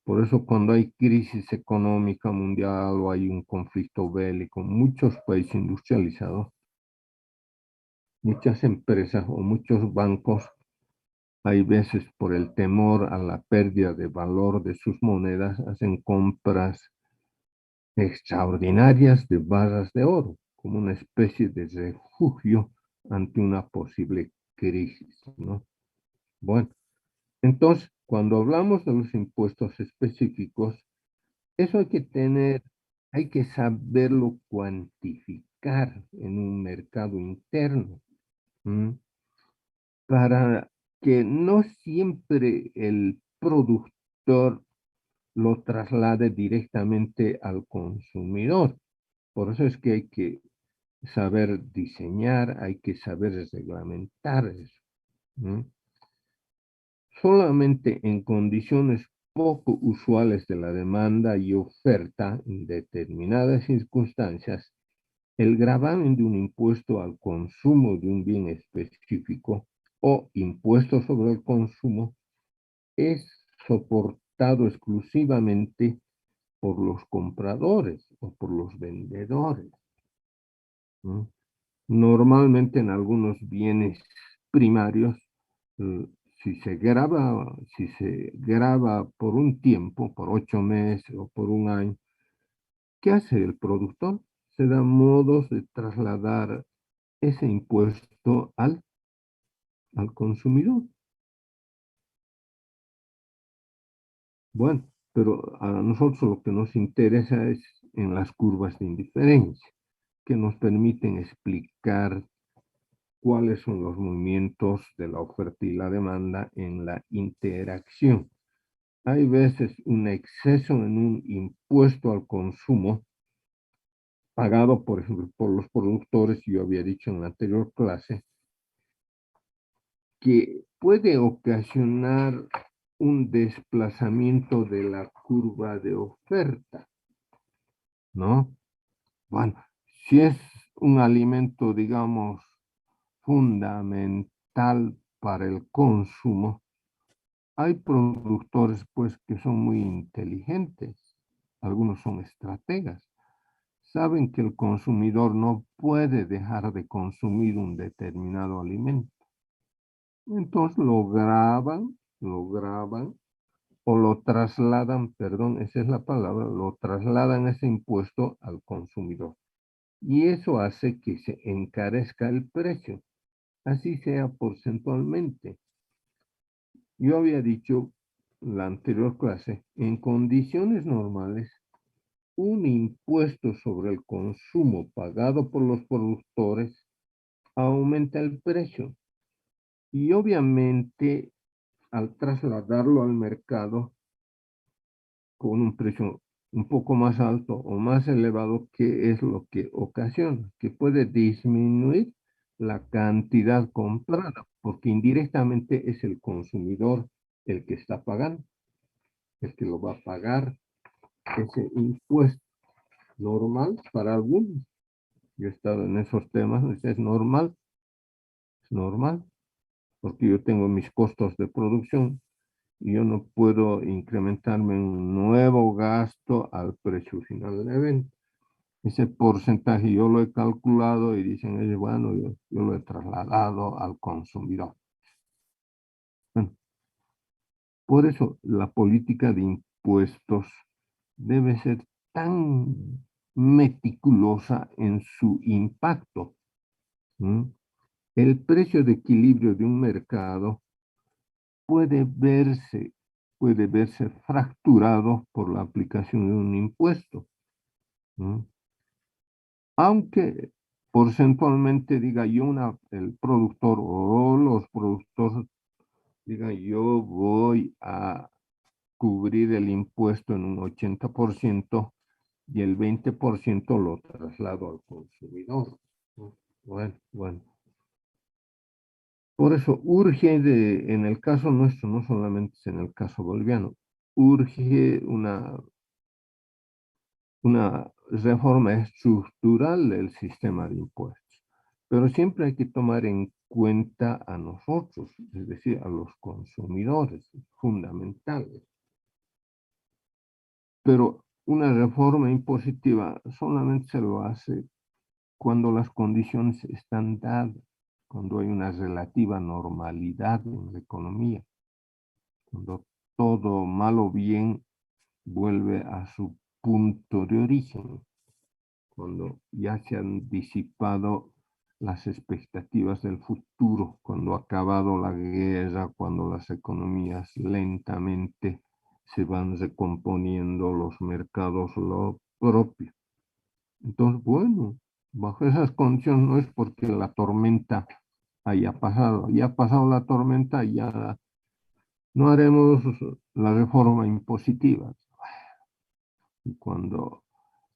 Por eso cuando hay crisis económica mundial o hay un conflicto bélico, muchos países industrializados, muchas empresas o muchos bancos, hay veces por el temor a la pérdida de valor de sus monedas, hacen compras extraordinarias de barras de oro, como una especie de refugio ante una posible crisis, ¿no? Bueno, entonces, cuando hablamos de los impuestos específicos, eso hay que saberlo cuantificar en un mercado interno, ¿m? Para que no siempre el productor lo traslade directamente al consumidor. Por eso es que hay que saber diseñar, hay que saber reglamentar eso. ¿No? Solamente en condiciones poco usuales de la demanda y oferta en determinadas circunstancias, el gravamen de un impuesto al consumo de un bien específico o impuesto sobre el consumo es soportado exclusivamente por los compradores o por los vendedores. ¿No? Normalmente en algunos bienes primarios, eh, si se graba por un tiempo, por 8 meses o por un año, ¿qué hace el productor? Se da modos de trasladar ese impuesto al consumidor. Bueno, pero a nosotros lo que nos interesa es en las curvas de indiferencia, que nos permiten explicar cuáles son los movimientos de la oferta y la demanda en la interacción. Hay veces un exceso en un impuesto al consumo pagado, por ejemplo, por los productores, yo había dicho en la anterior clase, que puede ocasionar un desplazamiento de la curva de oferta, ¿no? Bueno, si es un alimento, digamos, fundamental para el consumo, hay productores, pues, que son muy inteligentes, algunos son estrategas, saben que el consumidor no puede dejar de consumir un determinado alimento. Entonces lo graban o lo trasladan, perdón, esa es la palabra, lo trasladan ese impuesto al consumidor. Y eso hace que se encarezca el precio, así sea porcentualmente. Yo había dicho en la anterior clase, en condiciones normales, un impuesto sobre el consumo pagado por los productores aumenta el precio. Y obviamente, al trasladarlo al mercado con un precio un poco más alto o más elevado, ¿qué es lo que ocasiona? Que puede disminuir la cantidad comprada, porque indirectamente es el consumidor el que está pagando, el que lo va a pagar ese impuesto. Normal para algunos. Yo he estado en esos temas, es normal, porque yo tengo mis costos de producción y yo no puedo incrementarme un nuevo gasto al precio final del evento. Ese porcentaje yo lo he calculado y dicen, bueno, yo lo he trasladado al consumidor. Bueno, por eso la política de impuestos debe ser tan meticulosa en su impacto. ¿Mm? El precio de equilibrio de un mercado puede puede verse fracturado por la aplicación de un impuesto. ¿No? Aunque porcentualmente diga yo, el productor o los productores digan yo voy a cubrir el impuesto en un 80% y el 20% lo traslado al consumidor. ¿No? Bueno. Por eso urge, en el caso nuestro, no solamente es en el caso boliviano, urge una reforma estructural del sistema de impuestos. Pero siempre hay que tomar en cuenta a nosotros, es decir, a los consumidores fundamentales. Pero una reforma impositiva solamente se lo hace cuando las condiciones están dadas, cuando hay una relativa normalidad en la economía, cuando todo mal o bien vuelve a su punto de origen, cuando ya se han disipado las expectativas del futuro, cuando ha acabado la guerra, cuando las economías lentamente se van recomponiendo, los mercados lo propio. Entonces, bueno, bajo esas condiciones no es porque la tormenta haya pasado, ya ha pasado la tormenta, ya no haremos la reforma impositiva. Y cuando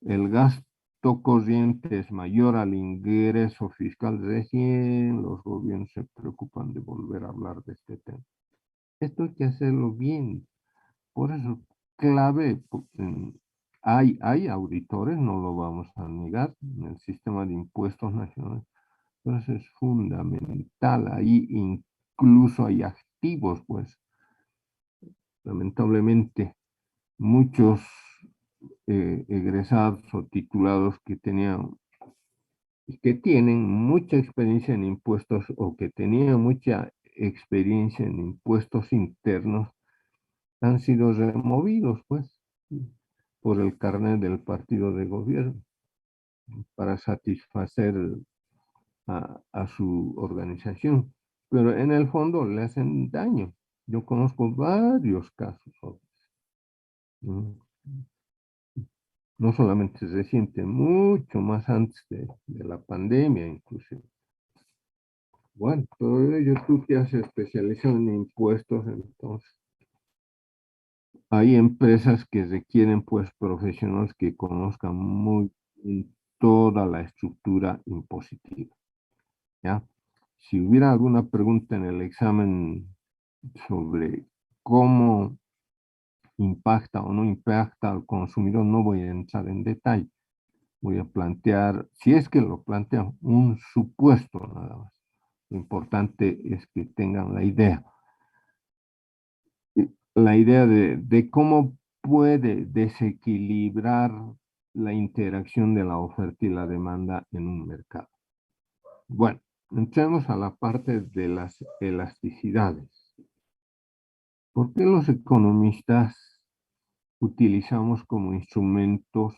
el gasto corriente es mayor al ingreso fiscal, recién los gobiernos se preocupan de volver a hablar de este tema. Esto hay que hacerlo bien. Por eso, clave, hay auditores, no lo vamos a negar, en el sistema de impuestos nacionales. Por eso es fundamental. Ahí incluso hay activos, pues, lamentablemente, muchos egresados o titulados que tienen mucha experiencia en impuestos o que tenían mucha experiencia en impuestos internos han sido removidos, pues, por el carnet del partido de gobierno para satisfacer a su organización. Pero en el fondo le hacen daño. Yo conozco varios casos, ¿no? No solamente reciente, mucho más antes de la pandemia, inclusive. Bueno, todo ello tú te has especializado en impuestos, entonces hay empresas que requieren pues profesionales que conozcan muy bien toda la estructura impositiva, ¿ya? Si hubiera alguna pregunta en el examen sobre cómo impacta o no impacta al consumidor, no voy a entrar en detalle. Voy a plantear, si es que lo plantean, un supuesto nada más. Lo importante es que tengan la idea de cómo puede desequilibrar la interacción de la oferta y la demanda en un mercado. Bueno, entremos a la parte de las elasticidades. ¿Por qué los economistas utilizamos como instrumentos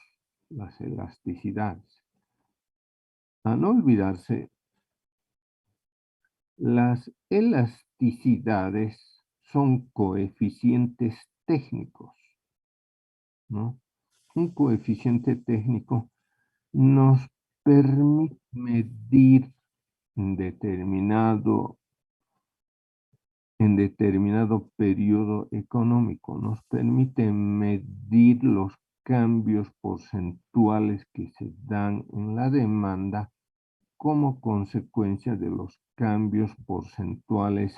las elasticidades? A no olvidarse, las elasticidades son coeficientes técnicos, ¿no? Un coeficiente técnico nos permite medir en determinado periodo económico, nos permite medir los cambios porcentuales que se dan en la demanda como consecuencia de los cambios porcentuales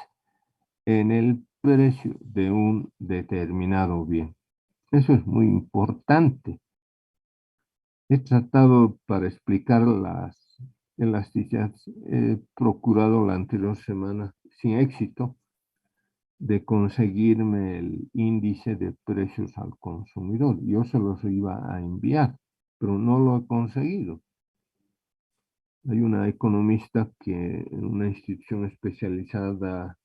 en el precio de un determinado bien. Eso es muy importante. He tratado para explicar las elasticidades, he procurado la anterior semana, sin éxito, de conseguirme el índice de precios al consumidor. Yo se los iba a enviar, pero no lo he conseguido. Hay una economista que en una institución especializada,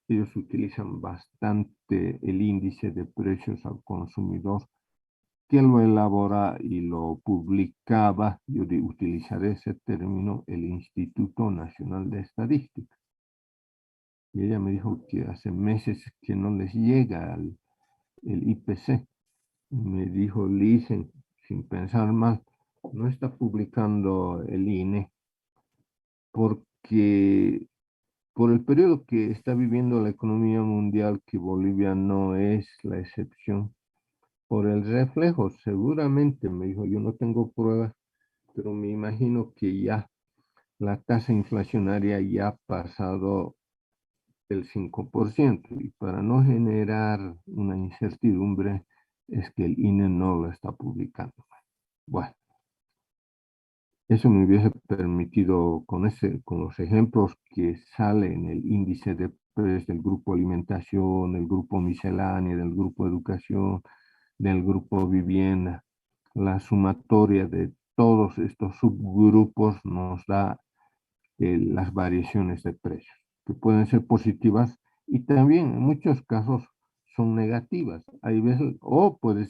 ellos utilizan bastante el índice de precios al consumidor, que lo elabora y lo publicaba, yo utilizaré ese término, el Instituto Nacional de Estadística. Y ella me dijo que hace meses que no les llega el IPC. Me dijo, Lisen, sin pensar mal, no está publicando el INE porque por el periodo que está viviendo la economía mundial, que Bolivia no es la excepción, por el reflejo, seguramente, me dijo, yo no tengo pruebas, pero me imagino que ya la tasa inflacionaria ya ha pasado el 5%, y para no generar una incertidumbre es que el INE no lo está publicando. Bueno, eso me hubiese permitido, con los ejemplos que sale en el índice de precios del grupo alimentación, del grupo miscelánea, del grupo educación, del grupo vivienda, la sumatoria de todos estos subgrupos nos da las variaciones de precios, que pueden ser positivas y también en muchos casos son negativas. Hay veces, o puede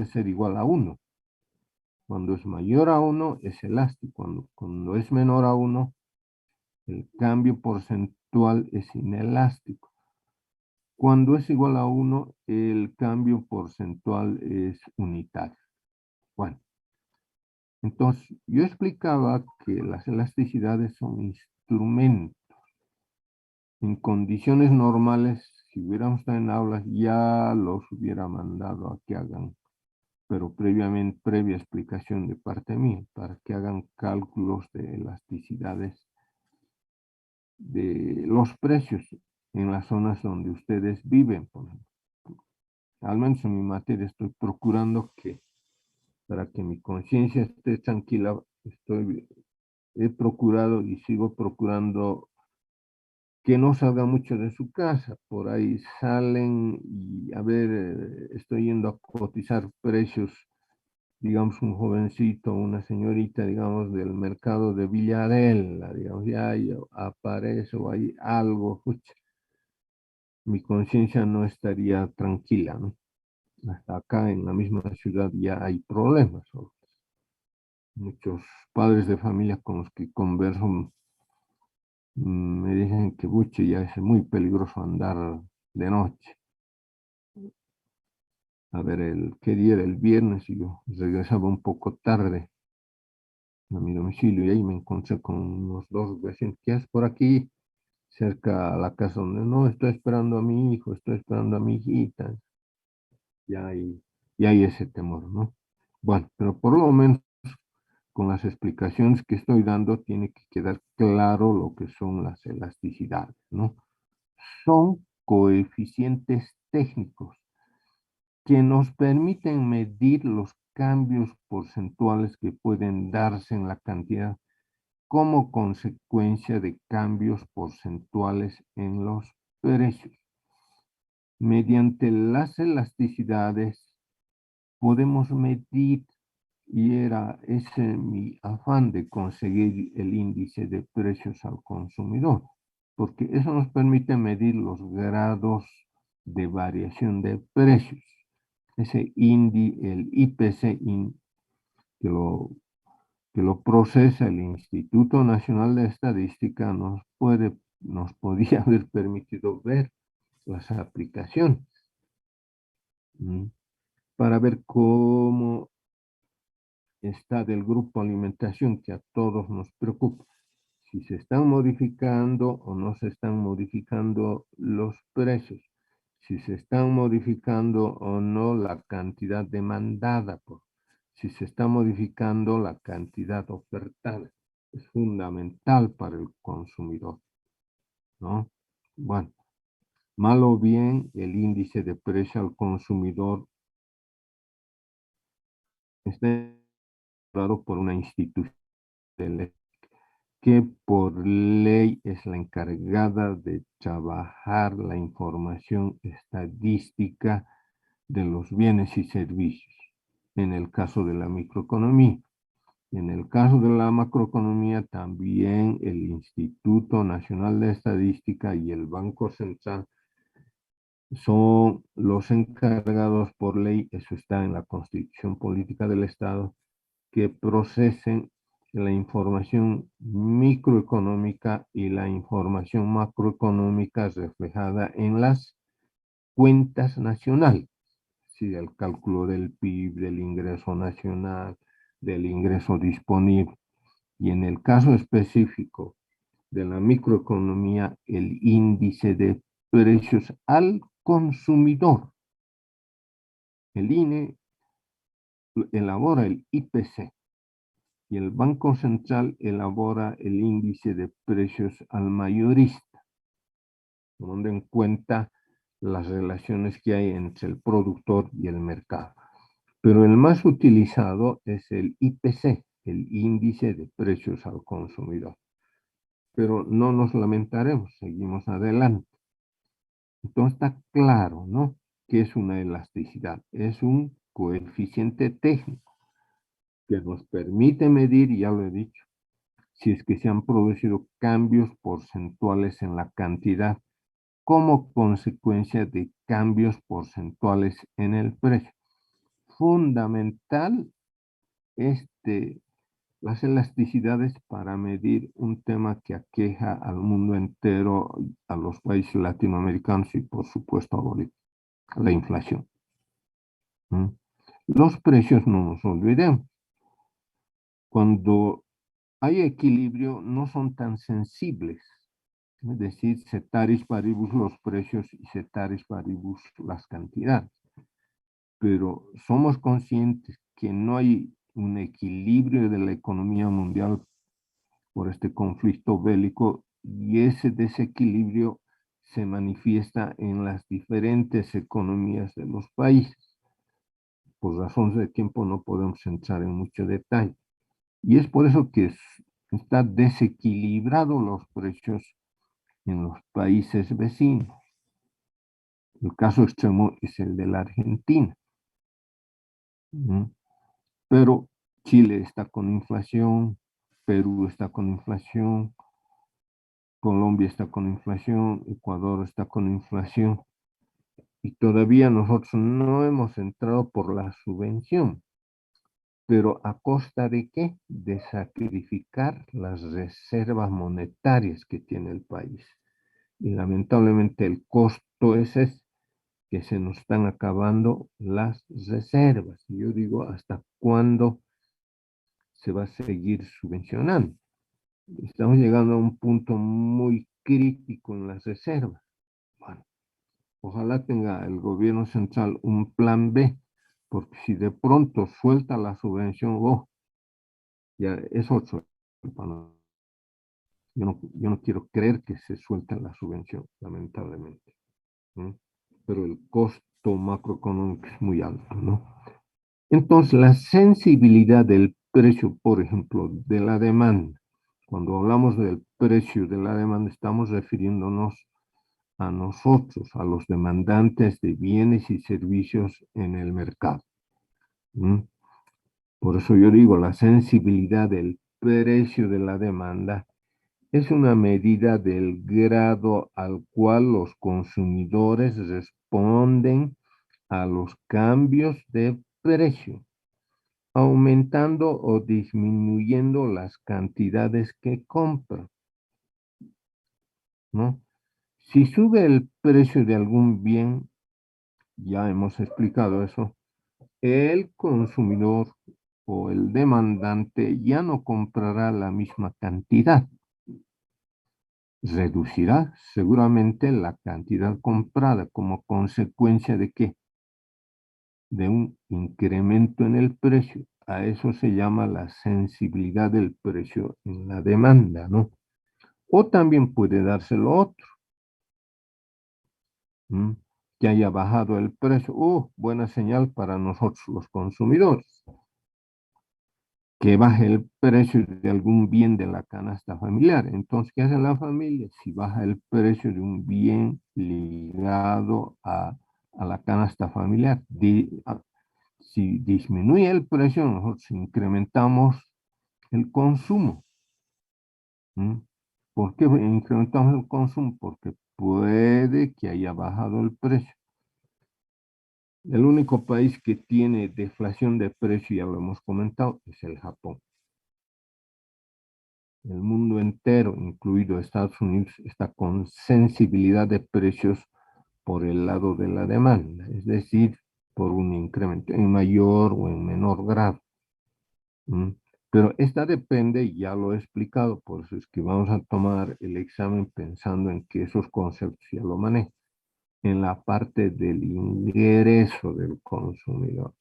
ser igual a 1. Cuando es mayor a 1 es elástico. Cuando es menor a 1, el cambio porcentual es inelástico. Cuando es igual a 1, el cambio porcentual es unitario. Bueno, entonces yo explicaba que las elasticidades son instrumentos. En condiciones normales, si hubiéramos estado en aulas, ya los hubiera mandado a que hagan pero previa explicación de parte mía, para que hagan cálculos de elasticidades de los precios en las zonas donde ustedes viven. Por ejemplo. Al menos en mi materia estoy procurando que, para que mi conciencia esté tranquila, he procurado y sigo procurando que no salga mucho de su casa. Por ahí salen y, a ver, estoy yendo a cotizar precios, digamos, un jovencito, una señorita, digamos, del mercado de Villarella, digamos, ya aparece o hay algo, pucha, mi conciencia no estaría tranquila, ¿no? Hasta acá en la misma ciudad ya hay problemas, ¿no? Muchos padres de familia con los que converso me dicen que, pucha, ya es muy peligroso andar de noche. A ver, ¿qué día era? El viernes, y yo regresaba un poco tarde a mi domicilio y ahí me encontré con unos dos vecinos. ¿Qué haces por aquí? Cerca a la casa donde no, estoy esperando a mi hijo, estoy esperando a mi hijita. Ya hay, ya hay ese temor, ¿no? Bueno, pero por lo menos con las explicaciones que estoy dando tiene que quedar claro lo que son las elasticidades, ¿no? Son coeficientes técnicos que nos permiten medir los cambios porcentuales que pueden darse en la cantidad como consecuencia de cambios porcentuales en los precios. Mediante las elasticidades podemos medir, y era ese mi afán de conseguir el índice de precios al consumidor, porque eso nos permite medir los grados de variación de precios. Ese el IPC que lo procesa el Instituto Nacional de Estadística nos podía haber permitido ver las aplicaciones, ¿m? Para ver cómo está del grupo alimentación que a todos nos preocupa. Si se están modificando o no se están modificando los precios, si se están modificando o no la cantidad demandada, si se está modificando la cantidad ofertada. Es fundamental para el consumidor, ¿no? Bueno, mal o bien, el índice de precio al consumidor está elaborado por una institución que por ley es la encargada de trabajar la información estadística de los bienes y servicios, en el caso de la microeconomía. En el caso de la macroeconomía, también el Instituto Nacional de Estadística y el Banco Central son los encargados por ley, eso está en la Constitución Política del Estado, que procesen la información microeconómica y la información macroeconómica reflejada en las cuentas nacionales, sí, el cálculo del PIB, del ingreso nacional, del ingreso disponible. Y en el caso específico de la microeconomía, el índice de precios al consumidor. El INE elabora el IPC y el Banco Central elabora el índice de precios al mayorista, tomando en cuenta las relaciones que hay entre el productor y el mercado. Pero el más utilizado es el IPC, el índice de precios al consumidor. Pero no nos lamentaremos, seguimos adelante. Entonces está claro, ¿no? Que es una elasticidad, es un coeficiente técnico que nos permite medir, ya lo he dicho, si es que se han producido cambios porcentuales en la cantidad como consecuencia de cambios porcentuales en el precio. Fundamental las elasticidades para medir un tema que aqueja al mundo entero, a los países latinoamericanos y por supuesto a Bolivia, la inflación. ¿Mm? Los precios no nos olvidemos. Cuando hay equilibrio no son tan sensibles. Es decir, ceteris paribus los precios y ceteris paribus las cantidades. pero somos conscientes que no hay un equilibrio de la economía mundial por este conflicto bélico y ese desequilibrio se manifiesta en las diferentes economías de los países. Por razones de tiempo no podemos entrar en mucho detalle. Y es por eso que está desequilibrado los precios en los países vecinos. El caso extremo es el de la Argentina. Pero Chile está con inflación, Perú está con inflación, Colombia está con inflación, Ecuador está con inflación. Y todavía nosotros no hemos entrado por la subvención. ¿Pero a costa de qué? De sacrificar las reservas monetarias que tiene el país. Y lamentablemente el costo es ese, que se nos están acabando las reservas. Y yo digo, ¿hasta cuándo se va a seguir subvencionando? Estamos llegando a un punto muy crítico en las reservas. Bueno, ojalá tenga el gobierno central un plan B, porque si de pronto suelta la subvención, oh, ya es otro. Yo no quiero creer que se suelta la subvención, lamentablemente. ¿No? Pero el costo macroeconómico es muy alto, ¿no? Entonces, la sensibilidad del precio, por ejemplo, de la demanda, cuando hablamos del precio de la demanda, estamos refiriéndonos a nosotros, a los demandantes de bienes y servicios en el mercado. ¿Mm? Por eso yo digo, la sensibilidad del precio de la demanda es una medida del grado al cual los consumidores responden a los cambios de precio, aumentando o disminuyendo las cantidades que compran, ¿no? Si sube el precio de algún bien, ya hemos explicado eso, el consumidor o el demandante ya no comprará la misma cantidad. Reducirá seguramente la cantidad comprada como consecuencia de qué? De un incremento en el precio. A eso se llama la sensibilidad del precio en la demanda, ¿no? O también puede darse lo otro, ¿m? Que haya bajado el precio. Buena señal para nosotros los consumidores. Que baje el precio de algún bien de la canasta familiar. Entonces, ¿qué hace la familia? Si baja el precio de un bien ligado a la canasta familiar, si disminuye el precio, nosotros incrementamos el consumo. ¿Mm? ¿Por qué incrementamos el consumo? Porque puede que haya bajado el precio. El único país que tiene deflación de precio, ya lo hemos comentado, es el Japón. El mundo entero, incluido Estados Unidos, está con sensibilidad de precios por el lado de la demanda, es decir, por un incremento en mayor o en menor grado. ¿Mm? Pero esta depende, ya lo he explicado, por eso es que vamos a tomar el examen pensando en que esos conceptos ya lo manejo, en la parte del ingreso del consumidor.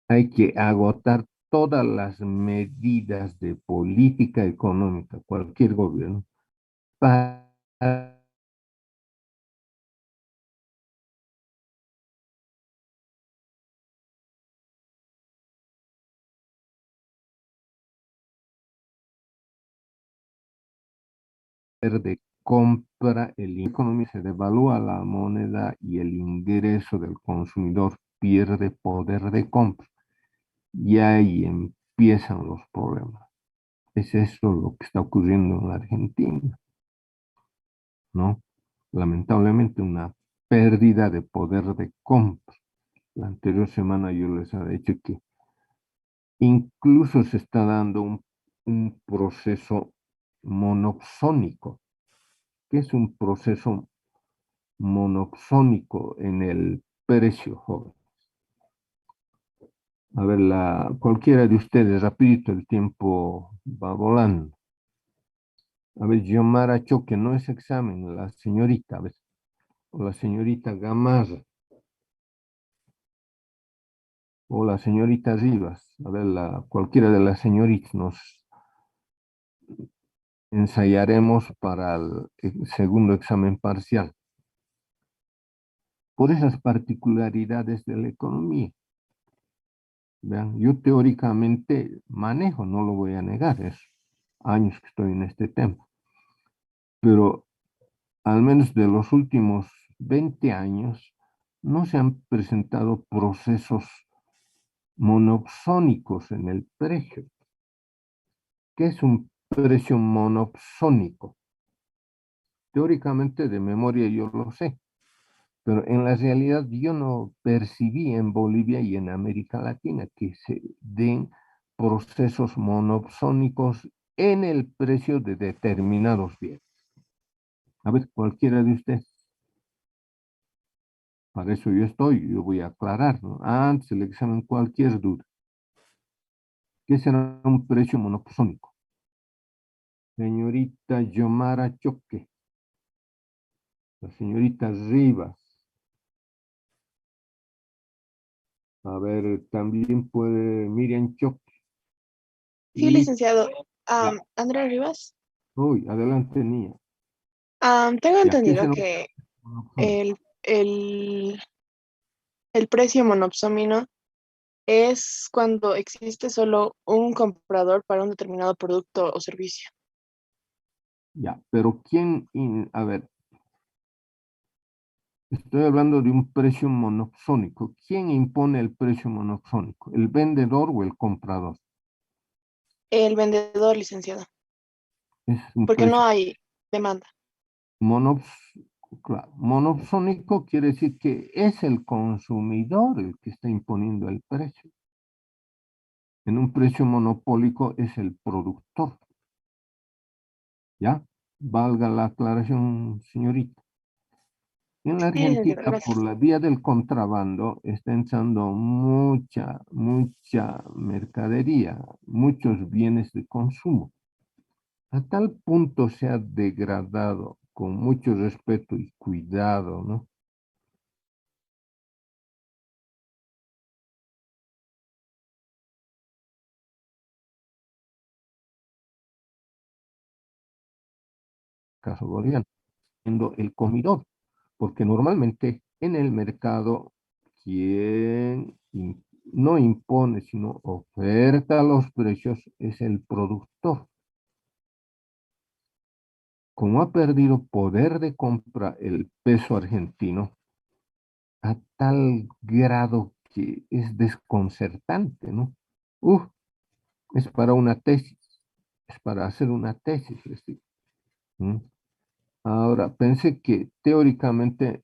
Hay que agotar todas las medidas de política económica, cualquier gobierno, para de compra, la economía se devalúa la moneda y el ingreso del consumidor pierde poder de compra. Y ahí empiezan los problemas. Es eso lo que está ocurriendo en la Argentina, ¿no? Lamentablemente una pérdida de poder de compra. La anterior semana yo les había dicho que incluso se está dando un proceso monopsónico. ¿Qué es un proceso monopsónico en el precio, joven? A ver, cualquiera de ustedes, rapidito, el tiempo va volando. A ver, Xiomara Choque, no es examen, la señorita, a ver, o la señorita Gamarra. o la señorita Rivas, a ver, cualquiera de las señoritas nos ensayaremos para el segundo examen parcial por esas particularidades de la economía. Vean, yo teóricamente manejo, no lo voy a negar, es años que estoy en este tema, pero al menos de los últimos 20 años no se han presentado procesos monopsónicos en el precio. ¿Qué es un precio monopsónico? Teóricamente de memoria yo lo sé, pero en la realidad yo no percibí en Bolivia y en América Latina que se den procesos monopsónicos en el precio de determinados bienes. A ver, cualquiera de ustedes, para eso yo estoy, yo voy a aclarar, ¿no? Antes del examen, cualquier duda. ¿Qué será un precio monopsónico? Señorita Yomara Choque, la señorita Rivas. A ver, también puede Miriam Choque. Sí, Y licenciado. ya, Andrea Rivas. uy, adelante, niña. Tengo Ya, ¿qué entendido será un que monopsónico? el, el, el precio monopsómino es cuando existe solo un comprador para un determinado producto o servicio. Ya, pero a ver, estoy hablando de un precio monopsónico. ¿Quién impone el precio monopsónico? ¿El vendedor o el comprador? El vendedor, licenciado, Es un porque no precio hay demanda. monops- claro, monopsónico quiere decir que es el consumidor el que está imponiendo el precio. En un precio monopólico es el productor. ¿Ya? Valga la aclaración, señorita. En la Sí, licenciado, Argentina, por gracias. la vía del contrabando, está entrando mucha mercadería, muchos bienes de consumo. A tal punto se ha degradado con mucho respeto y cuidado, ¿no? Caso boliviano, siendo el comidor, porque normalmente en el mercado quien no impone, sino oferta los precios es el productor. Como ha perdido poder de compra el peso argentino a tal grado que es desconcertante, ¿no? Es para una tesis, es para hacer una tesis, les digo. ¿Mm? Ahora, pensé que teóricamente,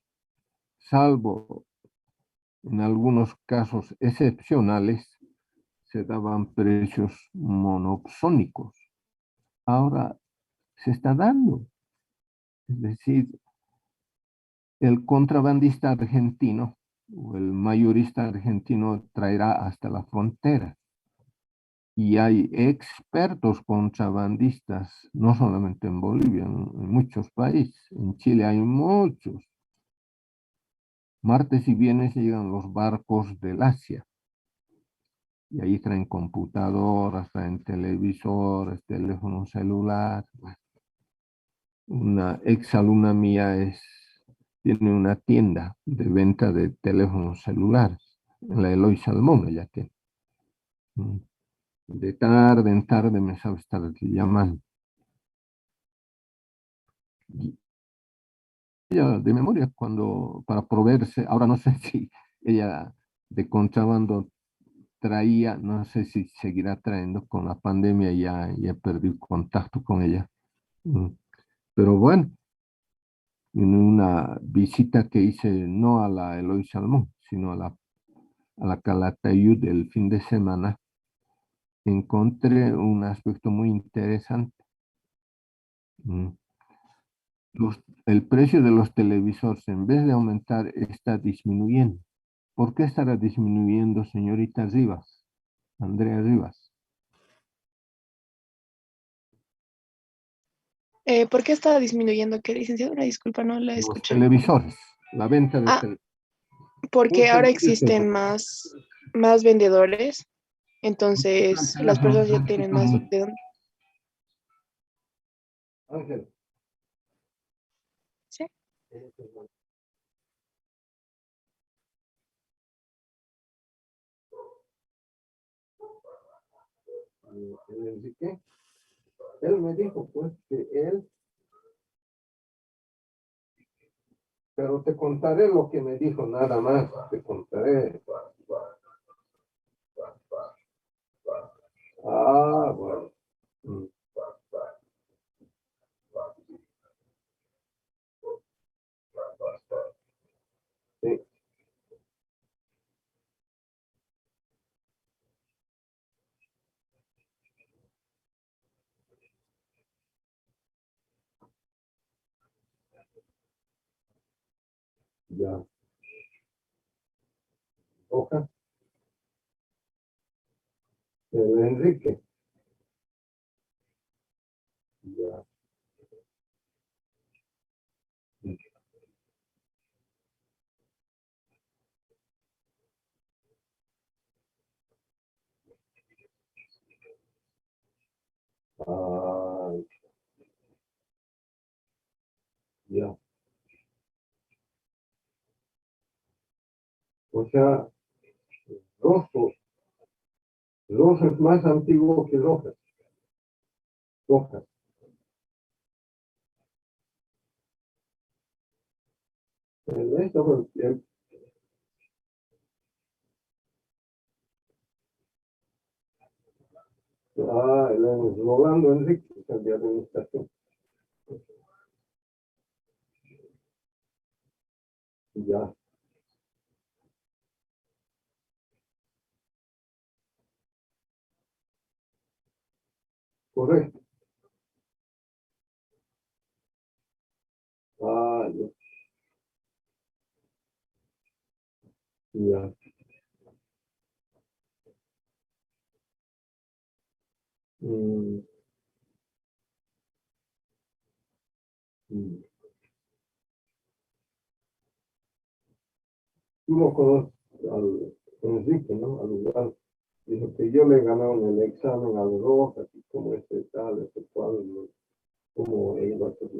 salvo en algunos casos excepcionales, se daban precios monopsónicos. Ahora se está dando. Es decir, el contrabandista argentino o el mayorista argentino traerá hasta la frontera. Y hay expertos contrabandistas, no solamente en Bolivia, en muchos países. En Chile hay muchos. Martes y viernes llegan los barcos del Asia. Y ahí traen computadoras, traen televisores, teléfonos celulares. Una ex alumna mía tiene una tienda de venta de teléfonos celulares. En la Eloy Salmón ella tiene. Mm. De tarde en tarde me sabe estar llamando. Y ella de memoria para proveerse, ahora no sé si ella de contrabando traía, no sé si seguirá trayendo con la pandemia, ya perdí contacto con ella. Mm. Pero bueno, en una visita que hice no a la Eloy Salmón, sino a la Calatayud del fin de semana, encontré un aspecto muy interesante. Mm. El precio de los televisores, en vez de aumentar, está disminuyendo. ¿Por qué estará disminuyendo, señorita Rivas? Andrea Rivas. ¿Por qué está disminuyendo? ¿Qué, licenciado? Una disculpa, no la Los escuché. televisores, la venta de Ah, televisores. porque Ponte ahora muy existen atento. más. más vendedores, entonces las personas ya tienen más de dónde. Ángel. Sí. Enrique, él me dijo pues que él, pero te contaré lo que me dijo nada más, te contaré. Ah, bueno. Mm. Sí, ya. Hoja. El Enrique. Ya. Ah, ya. O sea, rojo. Rojo es más antiguo que Rojas. Rojas. Esto, el Rolando Enrique, el de administración. Ya, correcto. Ah, ya, ya. Mm, mm. Tú lo conoces al Enrique, ¿no? Al lugar. Dijo que yo le gané en el examen al Rojas y como este tal, este cual, ¿no? Como iba a ser.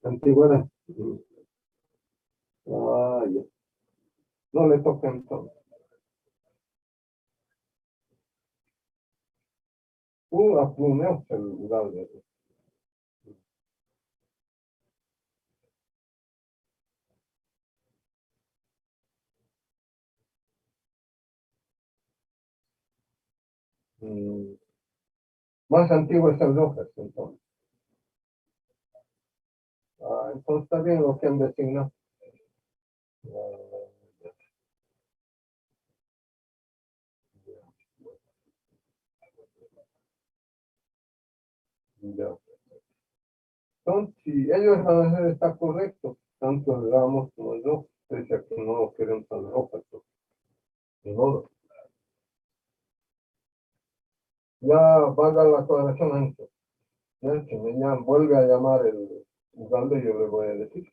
Antigüedad. Mm. Ah, ya. No le toca entonces. A Plumeo el lugar de mm. Más antiguo es el Rojas, entonces. Ah, entonces está bien lo que han designado. Ah, ya. Entonces, si ellos van a hacer está correcto, tanto el Ramos como el Rojas, pese a que no quieren tan Rojas, pues, ni modo. Ya valga la aclaración antes. Ya, si me vuelve a llamar el Ugalde, yo le voy a decir.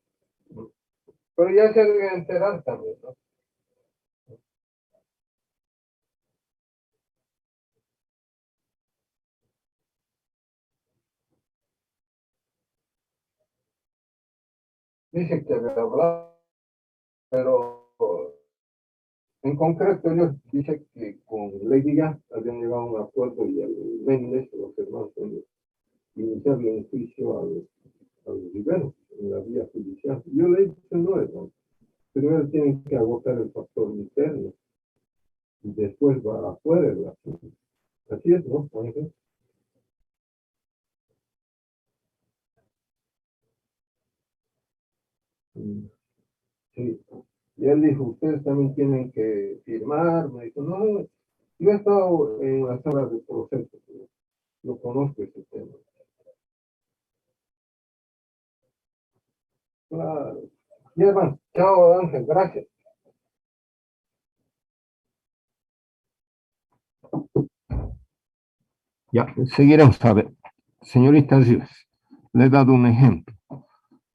Pero ya se debe enterar también, ¿no? Dice que había hablado, pero en concreto ellos dicen que con Lady Ya habían llegado a un acuerdo y el Méndez, los hermanos Méndez, iniciarle un juicio al Rivero en la vía judicial. Yo le dije que no, hermano. Primero tienen que agotar el factor interno y después va afuera el asunto. Así es, ¿no, Ángel? Mm, sí. Y él dijo, ustedes también tienen que firmar. Me dijo, no, yo he estado en las salas de proceso, yo conozco ese tema. Claro. Y hermano, chao Ángel, gracias. Ya, seguiremos a ver. Señorita Rivas, le he dado un ejemplo.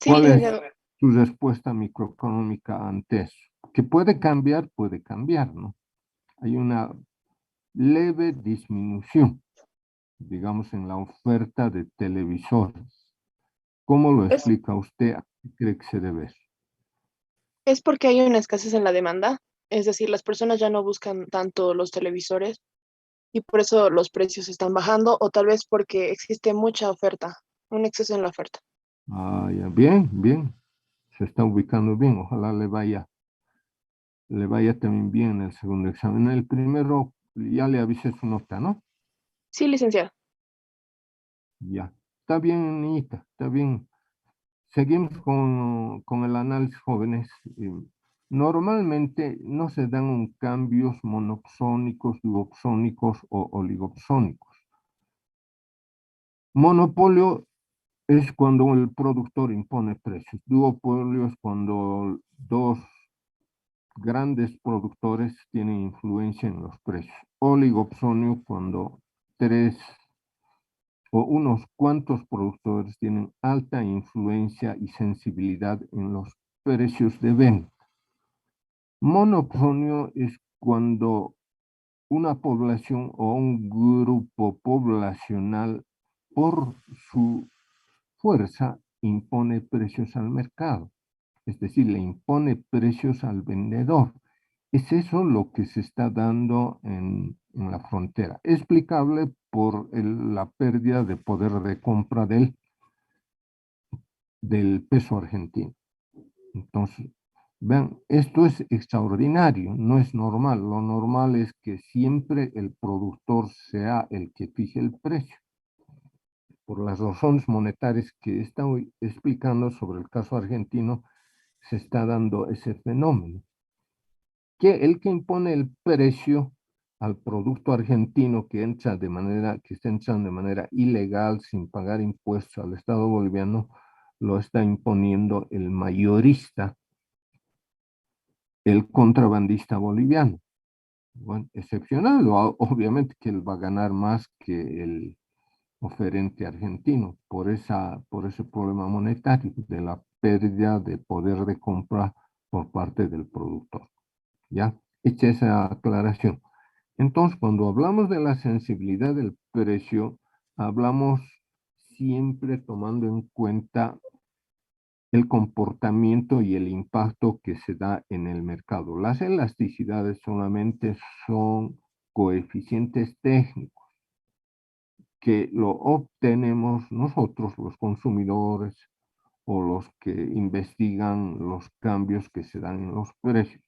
Sí, ¿Cuál es licenciado. su respuesta microeconómica ante eso? que puede cambiar, ¿no? Hay una leve disminución, digamos, en la oferta de televisores. ¿Cómo lo Es, explica usted? ¿A qué cree que se debe eso? es porque hay una escasez en la demanda, es decir, las personas ya no buscan tanto los televisores y por eso los precios están bajando o tal vez porque existe mucha oferta, un exceso en la oferta. Ah, ya, bien, bien. Se está ubicando bien. Ojalá le vaya también bien en el segundo examen. En el primero ya le avisé su nota, ¿no? Sí, licenciada. Ya. Está bien, niñita, está bien. Seguimos con el análisis jóvenes. Normalmente no se dan cambios monoxónicos, duoxónicos o oligopsónicos. Monopolio es cuando el productor impone precios. Duopolio es cuando dos grandes productores tienen influencia en los precios. Oligopsonio cuando tres o unos cuantos productores tienen alta influencia y sensibilidad en los precios de venta. Monoponio es cuando una población o un grupo poblacional por su fuerza impone precios al mercado, es decir, le impone precios al vendedor. Es eso lo que se está dando en la frontera, explicable por la pérdida de poder de compra del peso argentino. Entonces, vean, esto es extraordinario, no es normal. Lo normal es que siempre el productor sea el que fije el precio. Por las razones monetarias que estoy explicando sobre el caso argentino, se está dando ese fenómeno. Que el que impone el precio al producto argentino que está entrando de manera ilegal, sin pagar impuestos al Estado boliviano, lo está imponiendo el mayorista, el contrabandista boliviano. Bueno, excepcional, obviamente que él va a ganar más que el oferente argentino por ese problema monetario de la pérdida de poder de compra por parte del productor. ¿Ya? Hecha esa aclaración. Entonces, cuando hablamos de la sensibilidad del precio, hablamos siempre tomando en cuenta el comportamiento y el impacto que se da en el mercado. Las elasticidades solamente son coeficientes técnicos que lo obtenemos nosotros, los consumidores, o los que investigan los cambios que se dan en los precios.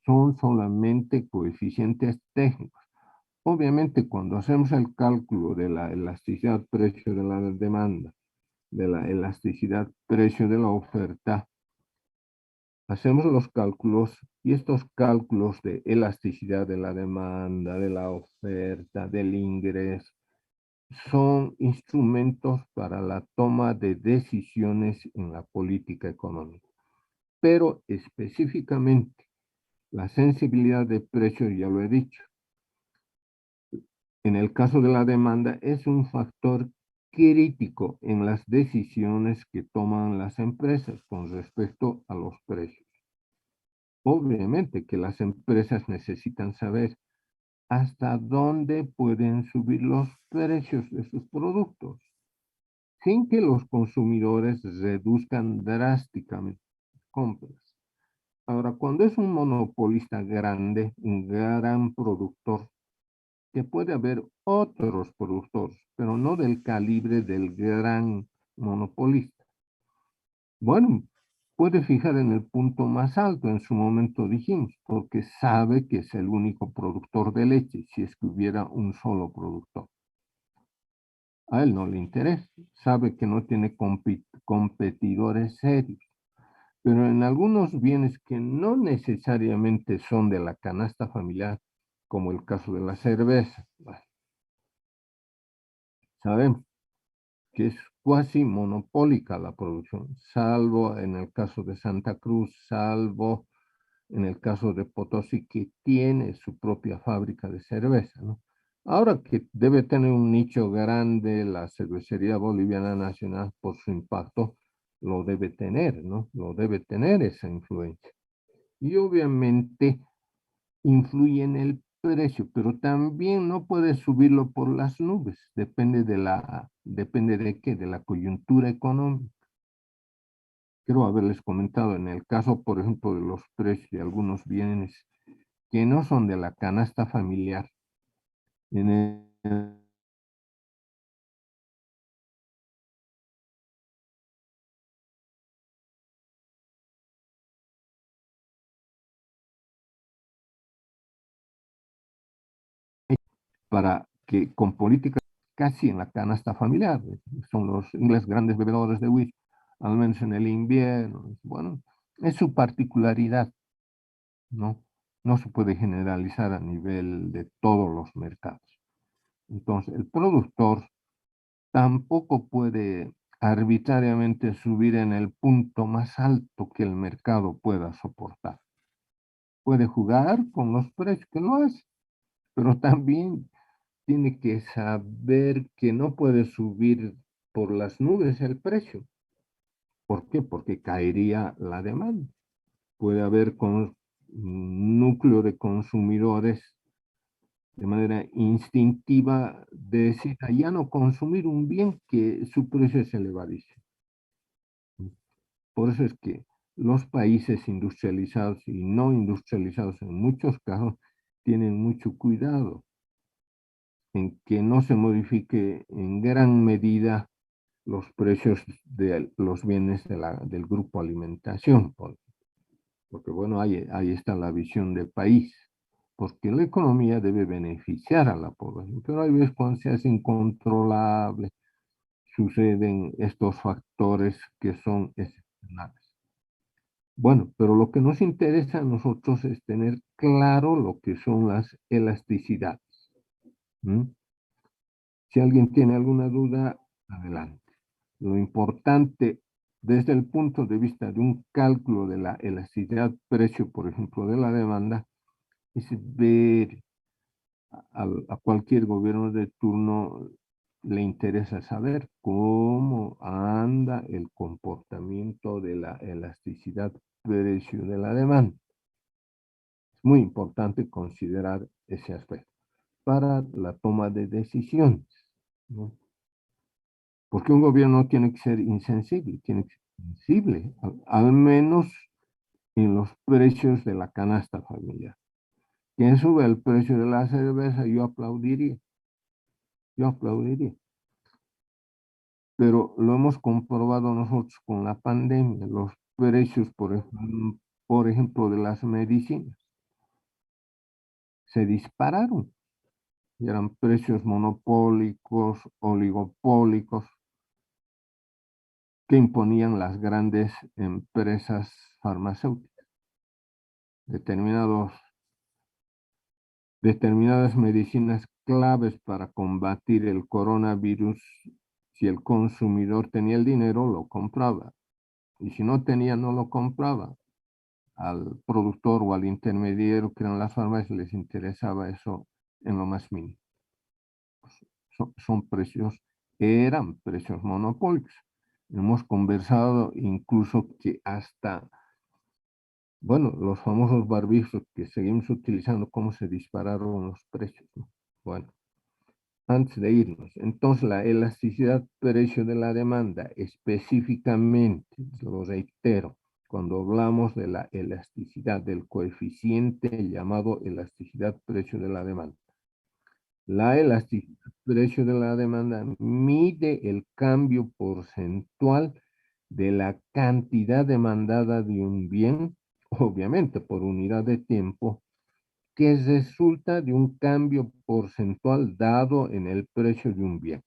Son solamente coeficientes técnicos. Obviamente, cuando hacemos el cálculo de la elasticidad precio de la demanda, de la elasticidad precio de la oferta, hacemos los cálculos y estos cálculos de elasticidad de la demanda, de la oferta, del ingreso, son instrumentos para la toma de decisiones en la política económica. Pero específicamente, la sensibilidad de precios, ya lo he dicho, en el caso de la demanda es un factor crítico en las decisiones que toman las empresas con respecto a los precios. Obviamente que las empresas necesitan saber hasta dónde pueden subir los precios de sus productos sin que los consumidores reduzcan drásticamente compras. Ahora, cuando es un monopolista grande, un gran productor, que puede haber otros productores, pero no del calibre del gran monopolista. Bueno, puede fijar en el punto más alto, en su momento dijimos, porque sabe que es el único productor de leche, si es que hubiera un solo productor. A él no le interesa, sabe que no tiene competidores serios, pero en algunos bienes que no necesariamente son de la canasta familiar, como el caso de la cerveza, bueno, sabemos que es cuasi monopólica la producción, salvo en el caso de Santa Cruz, salvo en el caso de Potosí, que tiene su propia fábrica de cerveza, ¿no? Ahora que debe tener un nicho grande la cervecería boliviana nacional por su impacto, lo debe tener, ¿no? Lo debe tener esa influencia. y obviamente influye en el precio, pero también no puedes subirlo por las nubes, depende de qué, de la coyuntura económica. Quiero haberles comentado en el caso, por ejemplo, de los precios de algunos bienes que no son de la canasta familiar. En el para que con políticas casi en la canasta familiar, son los ingleses grandes bebedores de whisky, al menos en el invierno. Bueno, es su particularidad, ¿no? No se puede generalizar a nivel de todos los mercados. Entonces, el productor tampoco puede arbitrariamente subir en el punto más alto que el mercado pueda soportar. Puede jugar con los precios, que lo hace, pero también tiene que saber que no puede subir por las nubes el precio. ¿Por qué? Porque caería la demanda. Puede haber un núcleo de consumidores de manera instintiva decir ya no consumir un bien que su precio es elevadísimo. Por eso es que los países industrializados y no industrializados en muchos casos tienen mucho cuidado en que no se modifique en gran medida los precios de los bienes del grupo alimentación, porque bueno, ahí está la visión del país, porque la economía debe beneficiar a la población, pero hay veces cuando se hace incontrolable, suceden estos factores que son excepcionales. Bueno, pero lo que nos interesa a nosotros es tener claro lo que son las elasticidades. ¿Mm? Si alguien tiene alguna duda, adelante. Lo importante desde el punto de vista de un cálculo de la elasticidad precio, por ejemplo, de la demanda, es ver a cualquier gobierno de turno le interesa saber cómo anda el comportamiento de la elasticidad precio de la demanda. Es muy importante considerar ese aspecto para la toma de decisiones, ¿no? Porque un gobierno tiene que ser insensible, tiene que ser sensible, al menos en los precios de la canasta familiar. Quien sube el precio de la cerveza, yo aplaudiría, yo aplaudiría. Pero lo hemos comprobado nosotros con la pandemia, los precios, por ejemplo, de las medicinas, se dispararon. Y eran precios monopólicos, oligopólicos, que imponían las grandes empresas farmacéuticas. Determinadas medicinas claves para combatir el coronavirus, si el consumidor tenía el dinero, lo compraba. Y si no tenía, no lo compraba. Al productor o al intermediario que eran las farmacias les interesaba eso en lo más mínimo. Son precios, eran precios monopólicos. Hemos conversado incluso que hasta, bueno, los famosos barbijos que seguimos utilizando, cómo se dispararon los precios, ¿no? Bueno, antes de irnos, entonces la elasticidad precio de la demanda, específicamente, lo reitero, cuando hablamos de la elasticidad del coeficiente llamado elasticidad precio de la demanda. La elasticidad precio de la demanda mide el cambio porcentual de la cantidad demandada de un bien, obviamente por unidad de tiempo, que resulta de un cambio porcentual dado en el precio de un bien.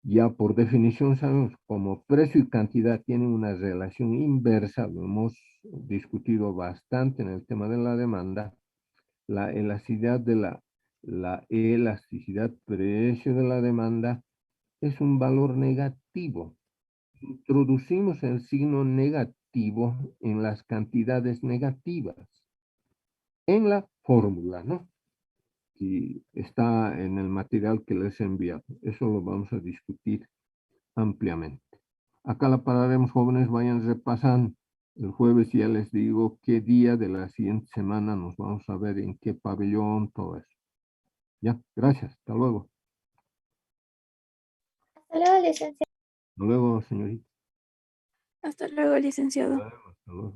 Ya por definición sabemos como precio y cantidad tienen una relación inversa, lo hemos discutido bastante en el tema de la demanda, la elasticidad la elasticidad precio de la demanda es un valor negativo. Introducimos el signo negativo en las cantidades negativas, en la fórmula, ¿no? Y está en el material que les he enviado. Eso lo vamos a discutir ampliamente. Acá la pararemos, jóvenes, vayan repasando. El jueves ya les digo qué día de la siguiente semana nos vamos a ver, en qué pabellón, todo eso. Ya, gracias. Hasta luego. Hasta luego, licenciado. Hasta luego, señorita. Hasta luego, licenciado. Hasta luego.